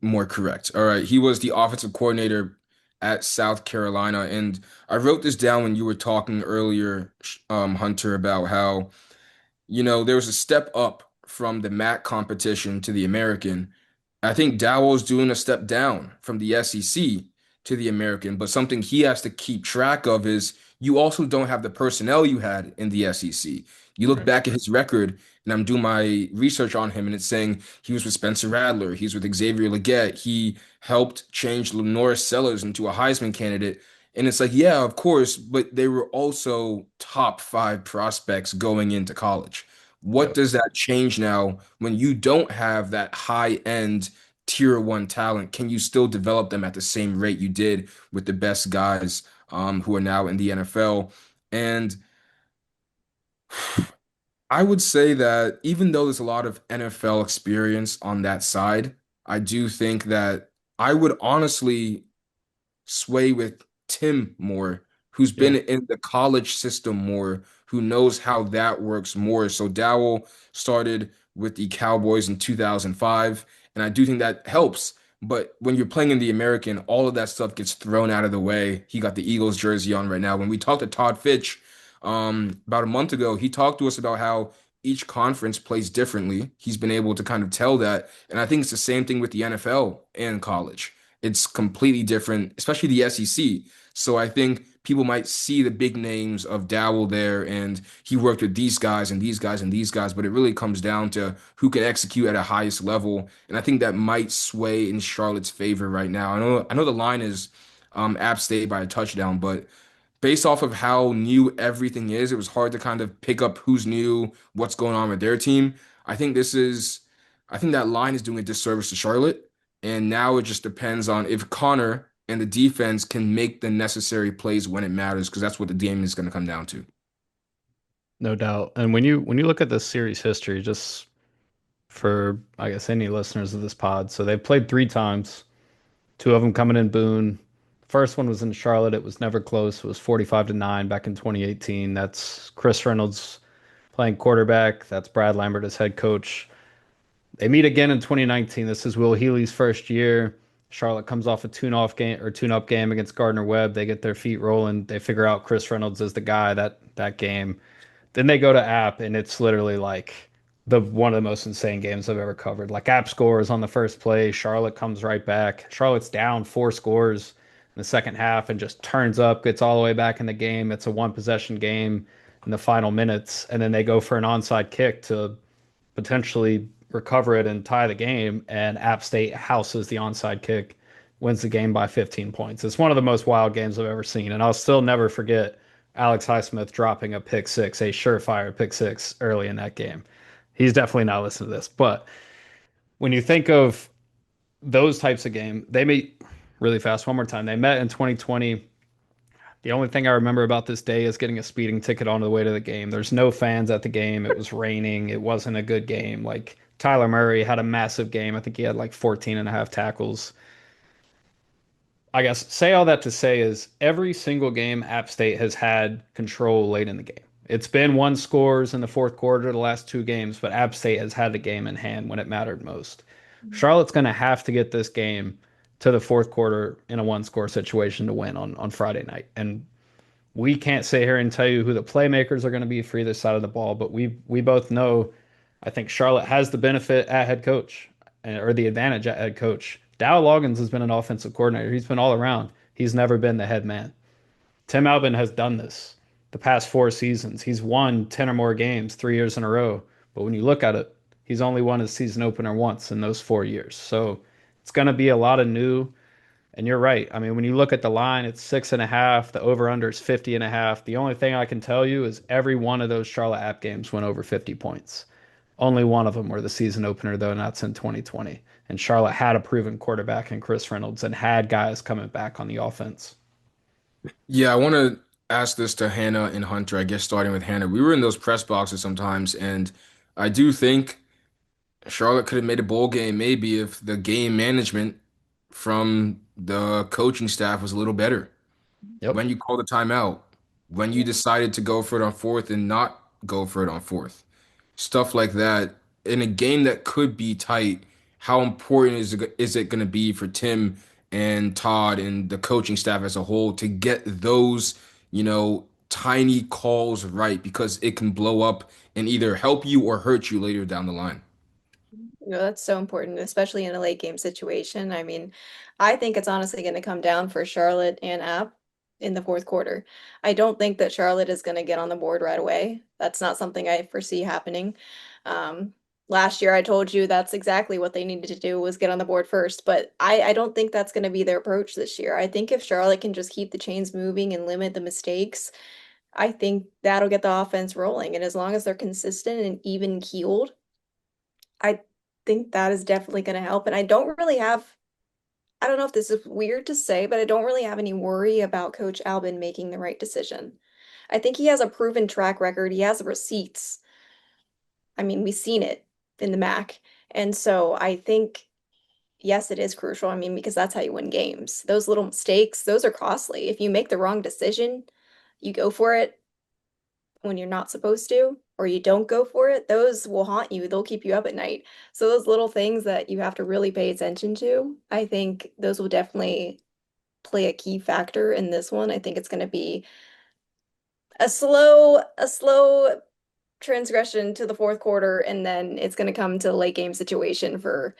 more correct. All right. He was the offensive coordinator at South Carolina. And I wrote this down when you were talking earlier, Hunter, about how there was a step up from the MAC competition to the American. I think Dowell's doing a step down from the SEC to the American, but something he has to keep track of is you also don't have the personnel you had in the SEC. You look Right. back at his record, and I'm doing my research on him, and it's saying he was with Spencer Rattler, he's with Xavier Legette, he helped change Lenora Sellers into a Heisman candidate. And it's like, yeah, of course, but they were also top five prospects going into college. What Yep. does that change now when you don't have that high end tier one talent? Can you still develop them at the same rate you did with the best guys who are now in the NFL? And I would say that even though there's a lot of NFL experience on that side, I do think that I would honestly sway with Tim more, who's been Yeah. in the college system more, who knows how that works more. So Dowell started with the Cowboys in 2005, and I do think that helps. But when you're playing in the American, all of that stuff gets thrown out of the way. He got the Eagles jersey on right now. When we talked to Todd Fitch about a month ago, he talked to us about how each conference plays differently. He's been able to kind of tell that. And I think it's the same thing with the NFL and college. It's completely different, especially the SEC. So I think people might see the big names of Dowell there, and he worked with these guys and these guys and these guys, but it really comes down to who can execute at a highest level. And I think that might sway in Charlotte's favor right now. I know the line is App State by a touchdown, but based off of how new everything is, it was hard to kind of pick up who's new, what's going on with their team. I think this is, I think that line is doing a disservice to Charlotte. And now it just depends on if Connor and the defense can make the necessary plays when it matters, because that's what the game is going to come down to. No doubt. And when you look at this series history, just for I guess any listeners of this pod, so they've played three times, two of them coming in Boone. First one was in Charlotte. It was never close. It was 45-9 back in 2018. That's Chris Reynolds playing quarterback. That's Brad Lambert as head coach. They meet again in 2019. This is Will Healy's first year. Charlotte comes off a tune-up game against Gardner Webb. They get their feet rolling. They figure out Chris Reynolds is the guy that game. Then they go to App, and it's literally like the one of the most insane games I've ever covered. Like App scores on the first play, Charlotte comes right back. Charlotte's down four scores in the second half and just turns up, gets all the way back in the game. It's a one possession game in the final minutes, and then they go for an onside kick to potentially recover it and tie the game. And App State houses the onside kick, wins the game by 15 points. It's one of the most wild games I've ever seen. And I'll still never forget Alex Highsmith dropping a pick six, a surefire pick six early in that game. He's definitely not listening to this. But when you think of those types of game, they meet really fast. One more time. They met in 2020. The only thing I remember about this day is getting a speeding ticket on the way to the game. There's no fans at the game. It was raining. It wasn't a good game. Like Tyler Murray had a massive game. I think he had like 14 and a half tackles. I guess say all that to say is every single game App State has had control late in the game. It's been one scores in the fourth quarter the last two games, but App State has had the game in hand when it mattered most. Charlotte's going to have to get this game to the fourth quarter in a one score situation to win on Friday night. And we can't sit here and tell you who the playmakers are going to be for either side of the ball, but we both know I think Charlotte has the benefit at head coach or the advantage at head coach. Dow Loggins has been an offensive coordinator. He's been all around. He's never been the head man. Tim Albin has done this the past four seasons. He's won 10 or more games 3 years in a row. But when you look at it, He's only won his season opener once in those 4 years. So it's going to be a lot of new. And you're right. I mean, when you look at the line, it's 6.5. The over/under is 50.5. The only thing I can tell you is every one of those Charlotte App games went over 50 points. Only one of them were the season opener, though, and that's in 2020. And Charlotte had a proven quarterback in Chris Reynolds and had guys coming back on the offense. Yeah, I want to ask this to Hannah and Hunter. I guess starting with Hannah, we were in those press boxes sometimes, and I do think Charlotte could have made a bowl game maybe if the game management from the coaching staff was a little better. Yep. When you called the timeout, when you decided to go for it on fourth and not go for it on fourth, stuff like that. In a game that could be tight, how important is it going to be for Tim and Todd and the coaching staff as a whole to get those, tiny calls right because it can blow up and either help you or hurt you later down the line. That's so important, especially in a late game situation. I mean, I think it's honestly going to come down for Charlotte and App in the fourth quarter. I don't think that Charlotte is going to get on the board right away. That's not something I foresee happening. Um, Last year, I told you that's exactly what they needed to do was get on the board first, but I don't think that's going to be their approach this year. I think if Charlotte can just keep the chains moving and limit the mistakes, I think that'll get the offense rolling. And as long as they're consistent and even keeled, I think that is definitely going to help. And I don't know if this is weird to say, but I don't really have any worry about Coach Albin making the right decision. I think he has a proven track record. He has receipts. I mean, we've seen it in the MAC. And so I think, yes, it is crucial. I mean, because that's how you win games. Those little mistakes, those are costly. If you make the wrong decision, you go for it when you're not supposed to, or you don't go for it, those will haunt you. They'll keep you up at night. So those little things that you have to really pay attention to, I think those will definitely play a key factor in this one. I think it's going to be a slow transgression to the fourth quarter, and then it's going to come to a late game situation for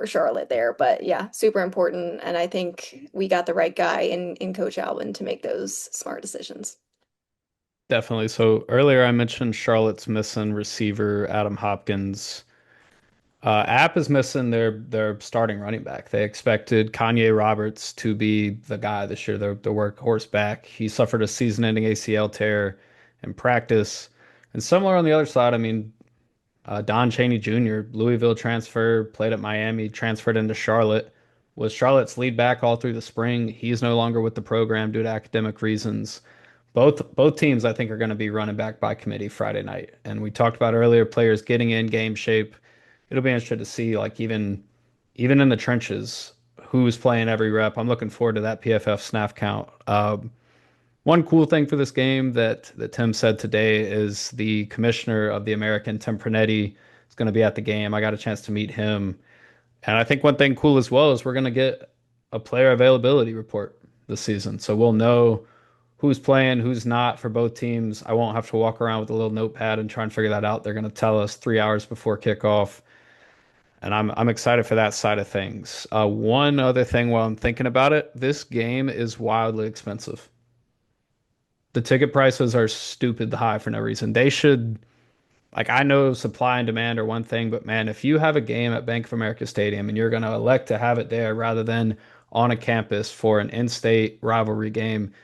Charlotte there. But yeah, super important, and I think we got the right guy in Coach Alvin to make those smart decisions. Definitely. So earlier I mentioned Charlotte's missing receiver Adam Hopkins. App is missing their starting running back. They expected Kanye Roberts to be the guy this year, the workhorse back. He suffered a season-ending ACL tear in practice. And similar on the other side, I mean, Don Chaney Jr., Louisville transfer, played at Miami, transferred into Charlotte, was Charlotte's lead back all through the spring. He's no longer with the program due to academic reasons. Both teams, I think, are going to be running back by committee Friday night. And we talked about earlier players getting in game shape. It'll be interesting to see, like even in the trenches, who's playing every rep. I'm looking forward to that PFF snap count. One cool thing for this game that Tim said today is the commissioner of the American, Tim Pernetti, is going to be at the game. I got a chance to meet him, and I think one thing cool as well is we're going to get a player availability report this season, so we'll know who's playing, who's not for both teams. I won't have to walk around with a little notepad and try and figure that out. They're going to tell us 3 hours before kickoff, and I'm excited for that side of things. One other thing while I'm thinking about it, this game is wildly expensive. The ticket prices are stupid high for no reason. They should, like, I know supply and demand are one thing, but man, if you have a game at Bank of America Stadium and you're going to elect to have it there rather than on a campus for an in-state rivalry game,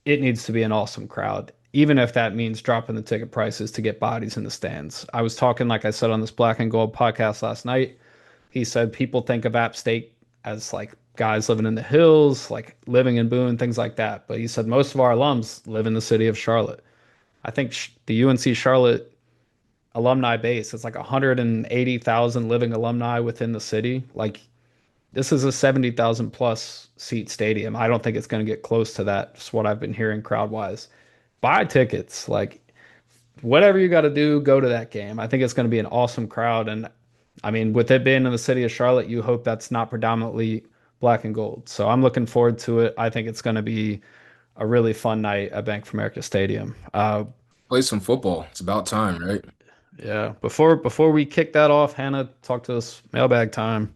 it needs to be an awesome crowd, even if that means dropping the ticket prices to get bodies in the stands. I was talking, like I said, on this Black and Gold podcast last night. He said people think of App State as like guys living in the hills, like living in Boone, things like that. But he said most of our alums live in the city of Charlotte. I think the UNC Charlotte alumni base is like 180,000 living alumni within the city. Like this is a 70,000 plus seat stadium. I don't think it's going to get close to that. Just what I've been hearing crowd wise. Buy tickets. Like whatever you got to do, go to that game. I think it's going to be an awesome crowd. And I mean, with it being in the city of Charlotte, you hope that's not predominantly black and gold. So I'm looking forward to it. I think it's going to be a really fun night at Bank of America Stadium. Play some football. It's about time, right? Yeah. Before we kick that off, Hannah, talk to us mailbag time.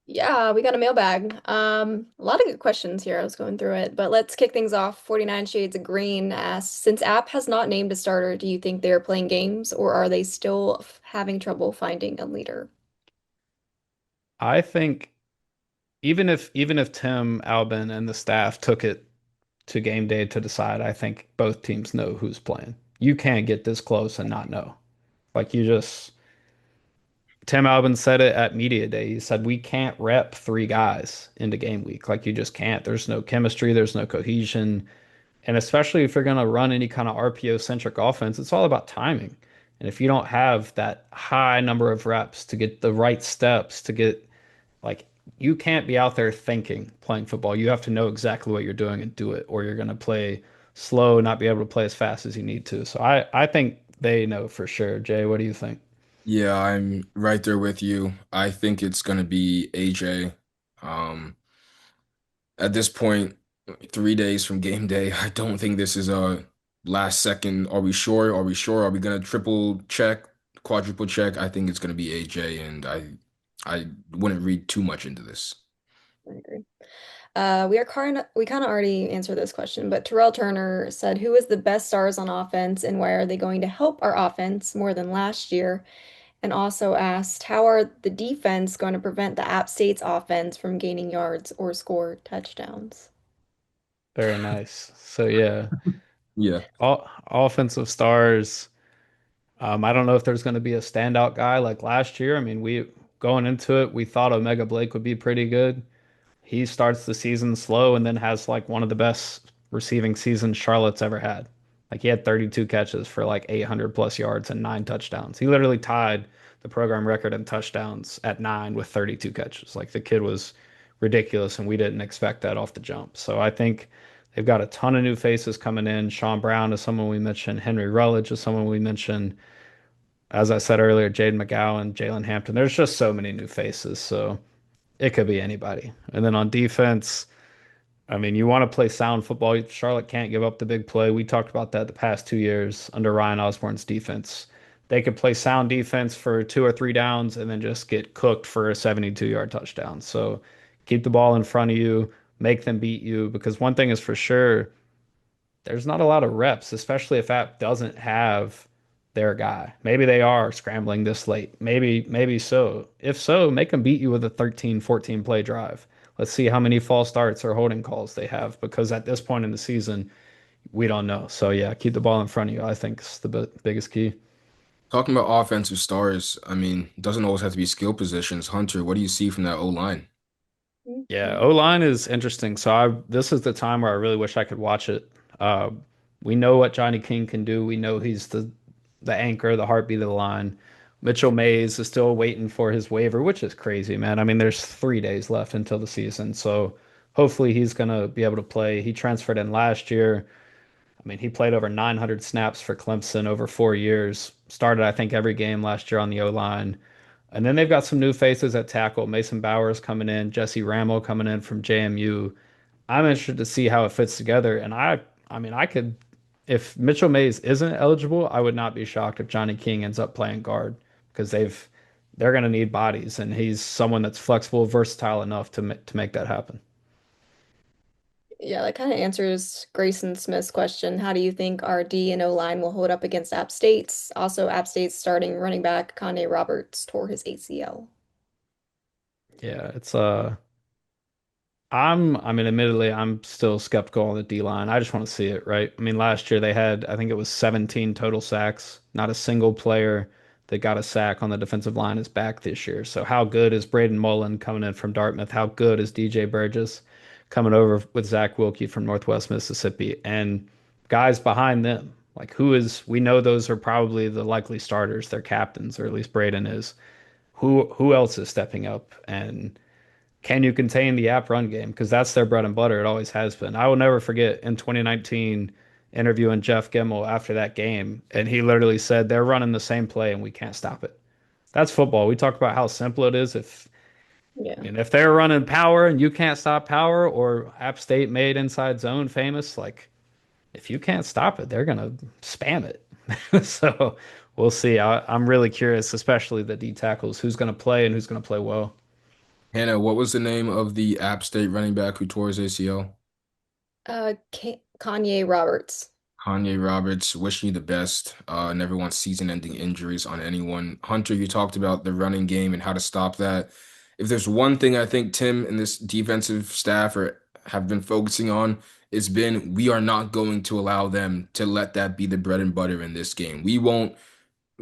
Yeah, we got a mailbag. A lot of good questions here. I was going through it, but let's kick things off. 49 Shades of Green asks, since App has not named a starter, do you think they're playing games or are they still having trouble finding a leader? I think even if Tim Albin and the staff took it to game day to decide, I think both teams know who's playing. You can't get this close and not know. Like you just Tim Albin said it at media day. He said we can't rep three guys into game week. Like you just can't. There's no chemistry, there's no cohesion. And especially if you're going to run any kind of RPO centric offense, it's all about timing. And if you don't have that high number of reps to get the right steps, to get like you can't be out there thinking playing football. You have to know exactly what you're doing and do it, or you're going to play slow, not be able to play as fast as you need to. So I think they know for sure. Jay, what do you think? Yeah, I'm right there with you. I think it's going to be AJ. Um, at this point, 3 days from game day, I don't think this is a last second. Are we sure? Are we sure? Are we going to triple check, quadruple check? I think it's going to be AJ, and I wouldn't read too much into this. I agree. We kind of already answered this question, but Terrell Turner said, "Who is the best stars on offense, and why are they going to help our offense more than last year?" And also asked, "How are the defense going to prevent the App State's offense from gaining yards or score touchdowns?" Very nice. So yeah, Yeah. all offensive stars. I don't know if there's going to be a standout guy like last year. I mean, we going into it, we thought Omega Blake would be pretty good. He starts the season slow and then has like one of the best receiving seasons Charlotte's ever had. Like he had 32 catches for like 800 plus yards and nine touchdowns. He literally tied the program record in touchdowns at nine with 32 catches. Like the kid was ridiculous, and we didn't expect that off the jump. So I think they've got a ton of new faces coming in. Sean Brown is someone we mentioned. Henry Rutledge is someone we mentioned. As I said earlier, Jaden McGowan, Jalen Hampton. There's just so many new faces. So it could be anybody. And then on defense, I mean, you want to play sound football. Charlotte can't give up the big play. We talked about that the past 2 years under Ryan Osborne's defense. They could play sound defense for 2 or 3 downs and then just get cooked for a 72-yard touchdown. So keep the ball in front of you, make them beat you. Because one thing is for sure, there's not a lot of reps, especially if App doesn't have their guy. Maybe they are scrambling this late. Maybe so. If so, make them beat you with a 13, 14 play drive. Let's see how many false starts or holding calls they have because at this point in the season, we don't know. So yeah, keep the ball in front of you. I think is the biggest key. Talking about offensive stars, I mean, it doesn't always have to be skill positions. Hunter, what do you see from that O line? Yeah, O-line is interesting. So this is the time where I really wish I could watch it. Uh, we know what Johnny King can do. We know he's the anchor, the heartbeat of the line. Mitchell Mays is still waiting for his waiver, which is crazy, man. I mean, there's 3 days left until the season, so hopefully he's gonna be able to play. He transferred in last year. I mean, he played over 900 snaps for Clemson over 4 years. Started, I think, every game last year on the O-line. And then they've got some new faces at tackle. Mason Bowers coming in, Jesse Ramel coming in from JMU. I'm interested to see how it fits together. And I mean, I could, if Mitchell Mays isn't eligible, I would not be shocked if Johnny King ends up playing guard because they're going to need bodies, and he's someone that's flexible, versatile enough to make that happen. Yeah, that kind of answers Grayson Smith's question. How do you think our D and O line will hold up against App State's? Also, App State's starting running back Conde Roberts tore his ACL. Yeah, I mean, admittedly, I'm still skeptical on the D line. I just want to see it, right? I mean, last year they had, I think it was 17 total sacks. Not a single player that got a sack on the defensive line is back this year. So, how good is Braden Mullen coming in from Dartmouth? How good is DJ Burgess coming over with Zach Wilkie from Northwest Mississippi? And guys behind them, like we know those are probably the likely starters, their captains, or at least Braden is. Who else is stepping up? And can you contain the app run game? Because that's their bread and butter. It always has been. I will never forget in 2019 interviewing Jeff Gimmel after that game, and he literally said they're running the same play and we can't stop it. That's football. We talk about how simple it is. Yeah. If they're running power and you can't stop power, or App State made inside zone famous, like if you can't stop it, they're gonna spam it. So we'll see. I'm really curious, especially the D tackles, who's gonna play and who's gonna play well. Hannah, what was the name of the App State running back who tore his ACL? Kanye Roberts. Kanye Roberts, wishing you the best. Never want season-ending injuries on anyone. Hunter, you talked about the running game and how to stop that. If there's one thing I think Tim and this defensive staff have been focusing on, it's been we are not going to allow them to let that be the bread and butter in this game. We won't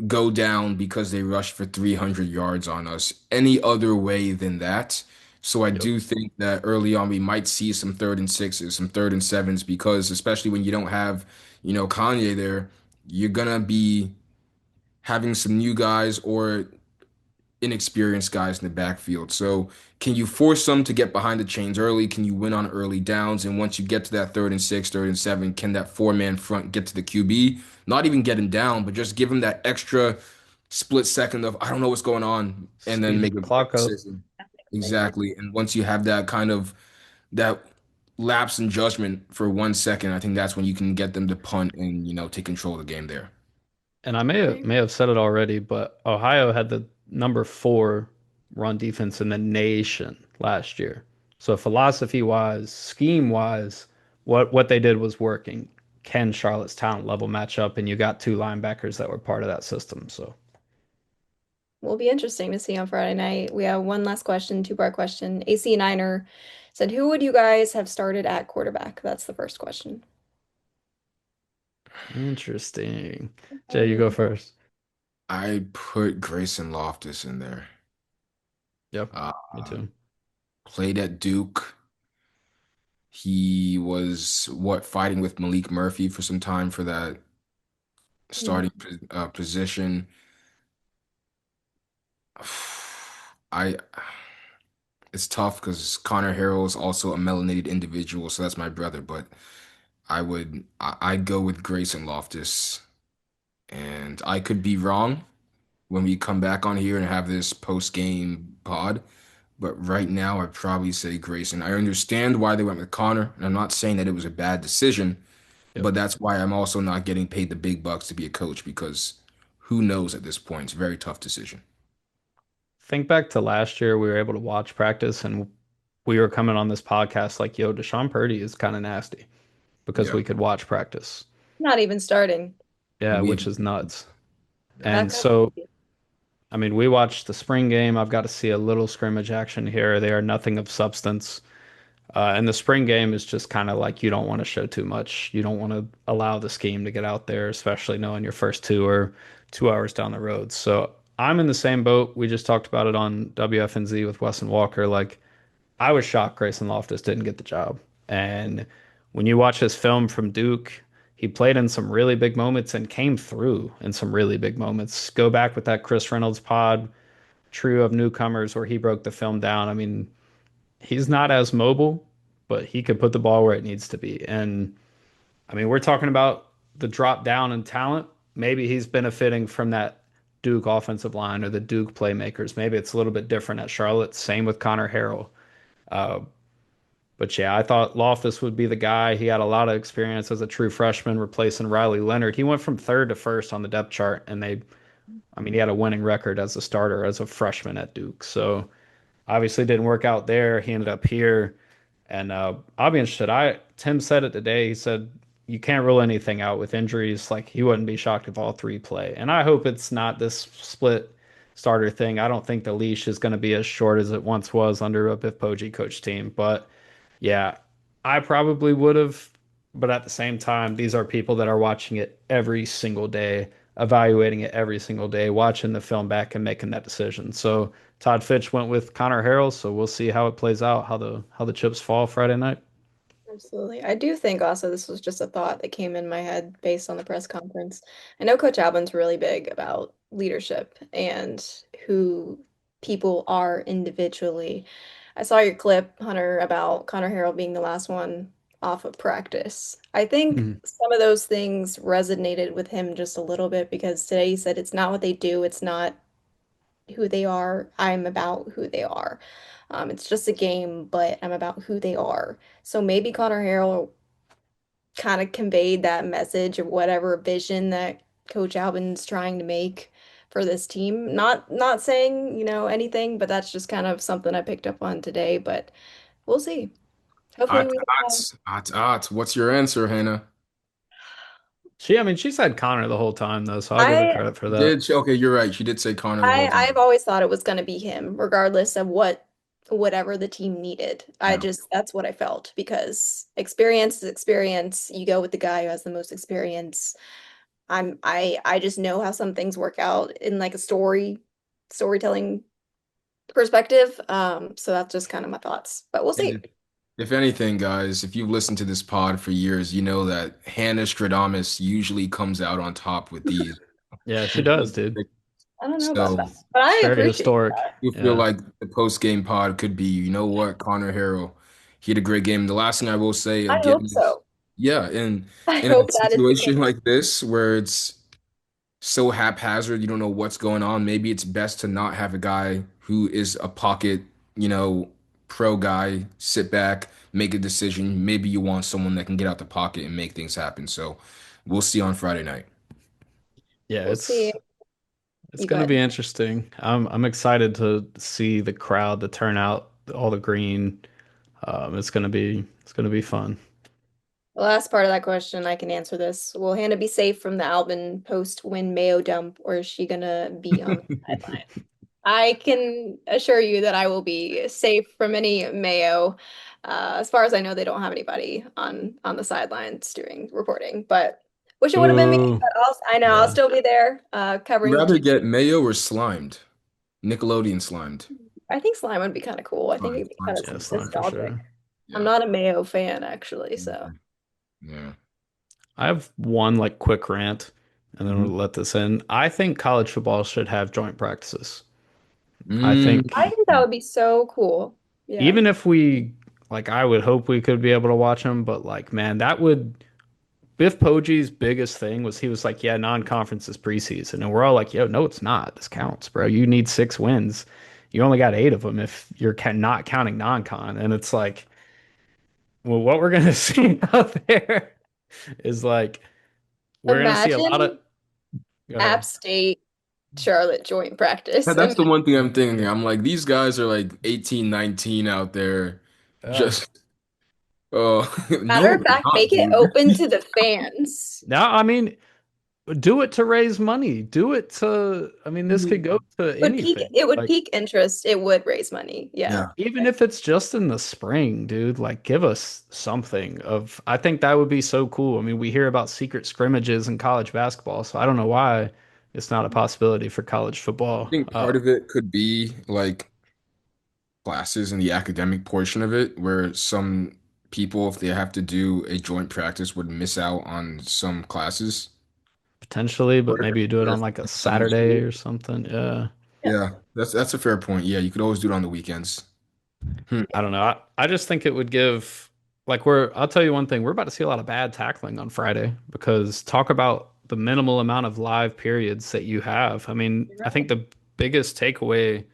go down because they rushed for 300 yards on us any other way than that. So I Yep. do think that early on we might see some third and sixes, some third and sevens, because especially when you don't have, Kanye there, you're gonna be having some new guys or inexperienced guys in the backfield. So can you force them to get behind the chains early? Can you win on early downs? And once you get to that third and six, third and seven, can that four-man front get to the QB? Not even getting down, but just give him that extra split second of I don't know what's going on, and then Speed make the a quick clock up. decision. Exactly. And once you have that kind of that lapse in judgment for 1 second, I think that's when you can get them to punt and take control of the game there. And I may have said it already, but Ohio had the number 4 run defense in the nation last year. So philosophy wise, scheme wise, what they did was working. Can Charlotte's talent level match up? And you got 2 linebackers that were part of that system. So Will be interesting to see on Friday night. We have one last question, two-part question. AC Niner said, who would you guys have started at quarterback? That's the first question. interesting. Jay, you go Um, first. I put Grayson Loftus in there. Yep, Uh, me too. Played at Duke. He was fighting with Malik Murphy for some time for that yeah. starting position. I it's tough because Connor Harrell is also a melanated individual, so that's my brother. But I'd go with Grayson Loftus, and I could be wrong when we come back on here and have this post game pod. But right now, I'd probably say Grayson. I understand why they went with Connor, and I'm not saying that it was a bad decision, Yep. but that's why I'm also not getting paid the big bucks to be a coach because who knows at this point? It's a very tough decision. Think back to last year, we were able to watch practice and we were coming on this podcast like, yo, Deshaun Purdy is kind of nasty because Yeah, we could watch practice. Not even starting. Yeah, we which is nuts. yeah. And Back up. so, I mean, we watched the spring game. I've got to see a little scrimmage action here. They are nothing of substance. And the spring game is just kind of like you don't want to show too much. You don't want to allow the scheme to get out there, especially knowing your first two or 2 hours down the road. So I'm in the same boat. We just talked about it on WFNZ with Wes and Walker. Like, I was shocked Grayson Loftus didn't get the job. And when you watch his film from Duke, he played in some really big moments and came through in some really big moments. Go back with that Chris Reynolds pod, True of Newcomers, where he broke the film down. I mean, he's not as mobile, but he could put the ball where it needs to be. And I mean, we're talking about the drop down in talent. Maybe he's benefiting from that Duke offensive line or the Duke playmakers. Maybe it's a little bit different at Charlotte. Same with Connor Harrell. Uh, but yeah, I thought Loftus would be the guy. He had a lot of experience as a true freshman replacing Riley Leonard. He went from third to first on the depth chart, and I mean, he had a winning record as a starter as a freshman at Duke. So obviously didn't work out there. He ended up here, and I'll be interested. Tim said it today. He said you can't rule anything out with injuries. Like he wouldn't be shocked if all three play, and I hope it's not this split starter thing. I don't think the leash is going to be as short as it once was under a Biff Poggi coach team, but yeah, I probably would have, but at the same time, these are people that are watching it every single day, evaluating it every single day, watching the film back and making that decision. So Todd Fitch went with Connor Harrell, so we'll see how it plays out, how the chips fall Friday night. Absolutely. I do think also this was just a thought that came in my head based on the press conference. I know Coach Alban's really big about leadership and who people are individually. I saw your clip, Hunter, about Connor Harrell being the last one off of practice. I think Mhm. some of those things resonated with him just a little bit because today he said it's not what they do, it's not who they are. I'm about who they are. It's just a game, but I'm about who they are. So maybe Connor Harrell kind of conveyed that message or whatever vision that Coach Albin's trying to make for this team. Not saying, anything, but that's just kind of something I picked up on today, but we'll see. Hopefully Odds, we have odds, odds, odds. What's your answer, Hannah? I mean, she said Connor the whole time though, so I'll give her I credit for that. Okay, you're right. She did say Connor the whole I've time. always thought it was going to be him, regardless of whatever the team needed. Yeah. That's what I felt because experience is experience. You go with the guy who has the most experience. I just know how some things work out in like a storytelling perspective. So that's just kind of my thoughts. But we'll And see. if anything, guys, if you've listened to this pod for years, you know that Hannah Stradamus usually comes out on top with these. Yeah, she does, dude. I don't know about that, So but It's I very appreciate historic. that. you feel Yeah. like the post game pod could be, you know what, Connor Harrell, he had a great game. The last thing I will say I again hope is, so. yeah, I in a hope that is the situation case. like this where it's so haphazard, you don't know what's going on. Maybe it's best to not have a guy who is a pocket, you know, pro guy, sit back, make a decision. Maybe you want someone that can get out the pocket and make things happen. So we'll see on Friday night. Yeah, We'll see. it's You go gonna ahead. be interesting. I'm excited to see the crowd, the turnout, all the green. It's gonna be fun. The last part of that question, I can answer this. Will Hannah be safe from the Albin post-win Mayo dump, or is she gonna be on the sideline? I can assure you that I will be safe from any Mayo. As far as I know, they don't have anybody on the sidelines doing reporting, but wish it would have been me. Boo. But I know I'll Yeah. still be there, You covering the rather team. get Mayo or slimed? Nickelodeon slimed. I think slime would be kind of cool. I think Slime, it'd be kind slime's of Yeah, cool. slime for nostalgic. sure. I'm Yeah. not a Mayo fan actually, so. Yeah. I have one like quick rant, and then we'll Mhm. let this in. I think college football should have joint practices. I Mm. I think think that would be so cool. Yeah. even if we like, I would hope we could be able to watch them, but like, man, that would Biff Poggi's biggest thing was he was like, yeah, non-conference is preseason, and we're all like, yo, no, it's not. This counts, bro. You need 6 wins. You only got 8 of them if you're not counting non-con, and it's like, well, what we're gonna see out there is like we're gonna see a lot of. Imagine Go App ahead. State Charlotte joint practice. That's the one thing I'm thinking. I'm like, these guys are like 18, 19 out there. Yeah. Just, Matter no, of they're fact, not, make it dude. open to the fans. Now, I mean, do it to raise money. Do it to, I mean, this could go to anything. It would Like, pique interest. It would raise money. Yeah. Yeah. even if it's just in the spring, dude, like give us something of, I think that would be so cool. I mean, we hear about secret scrimmages in college basketball, so I don't know why it's not a possibility for college I football. think part of it could be like classes in the academic portion of it, where some people, if they have to do a joint practice, would miss out on some classes. Potentially, but Or maybe you do it or on if like a it's summer Saturday school. or something. Yeah. Yeah. Yeah, that's a fair point. Yeah, you could always do it on the weekends. Hmm. I don't know. I just think it would give like I'll tell you one thing, we're about to see a lot of bad tackling on Friday because talk about the minimal amount of live periods that you have. I mean, You're I think right. the biggest takeaway,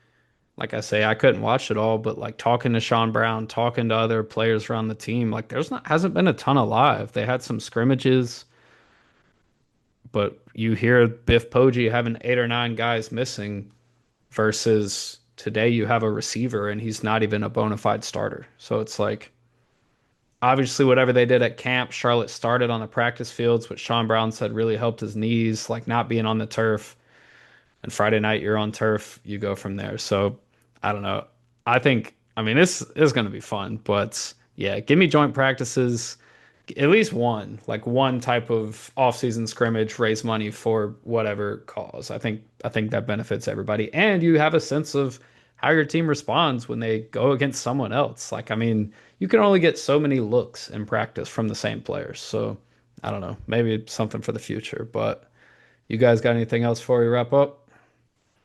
like I say, I couldn't watch it all, but like talking to Sean Brown, talking to other players around the team, like there's not hasn't been a ton of live. They had some scrimmages, but you hear Biff Poggi having 8 or 9 guys missing versus today you have a receiver and he's not even a bona fide starter. So it's like obviously whatever they did at camp, Charlotte started on the practice fields, which Sean Brown said really helped his knees, like not being on the turf. And Friday night you're on turf, you go from there. So I don't know. I mean, this is going to be fun, but yeah, give me joint practices, at least one, like one type of off-season scrimmage, raise money for whatever cause. I think that benefits everybody, and you have a sense of how your team responds when they go against someone else. Like, I mean, you can only get so many looks in practice from the same players. So I don't know, maybe it's something for the future. But you guys got anything else before we wrap up?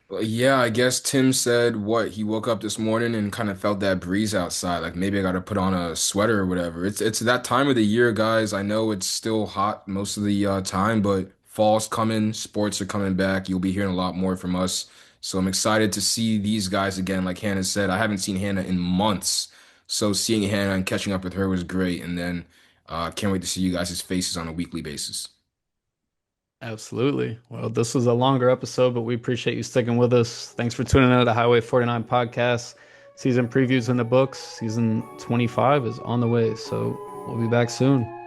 Well, yeah, I guess Tim said what he woke up this morning and kind of felt that breeze outside. Like maybe I got to put on a sweater or whatever. It's that time of the year, guys. I know it's still hot most of the time, but fall's coming, sports are coming back. You'll be hearing a lot more from us. So I'm excited to see these guys again. Like Hannah said, I haven't seen Hannah in months. So seeing Hannah and catching up with her was great. And then can't wait to see you guys' faces on a weekly basis. Absolutely. Well, this was a longer episode, but we appreciate you sticking with us. Thanks for tuning in to the Highway 49 podcast. Season previews in the books. Season 25 is on the way, so we'll be back soon.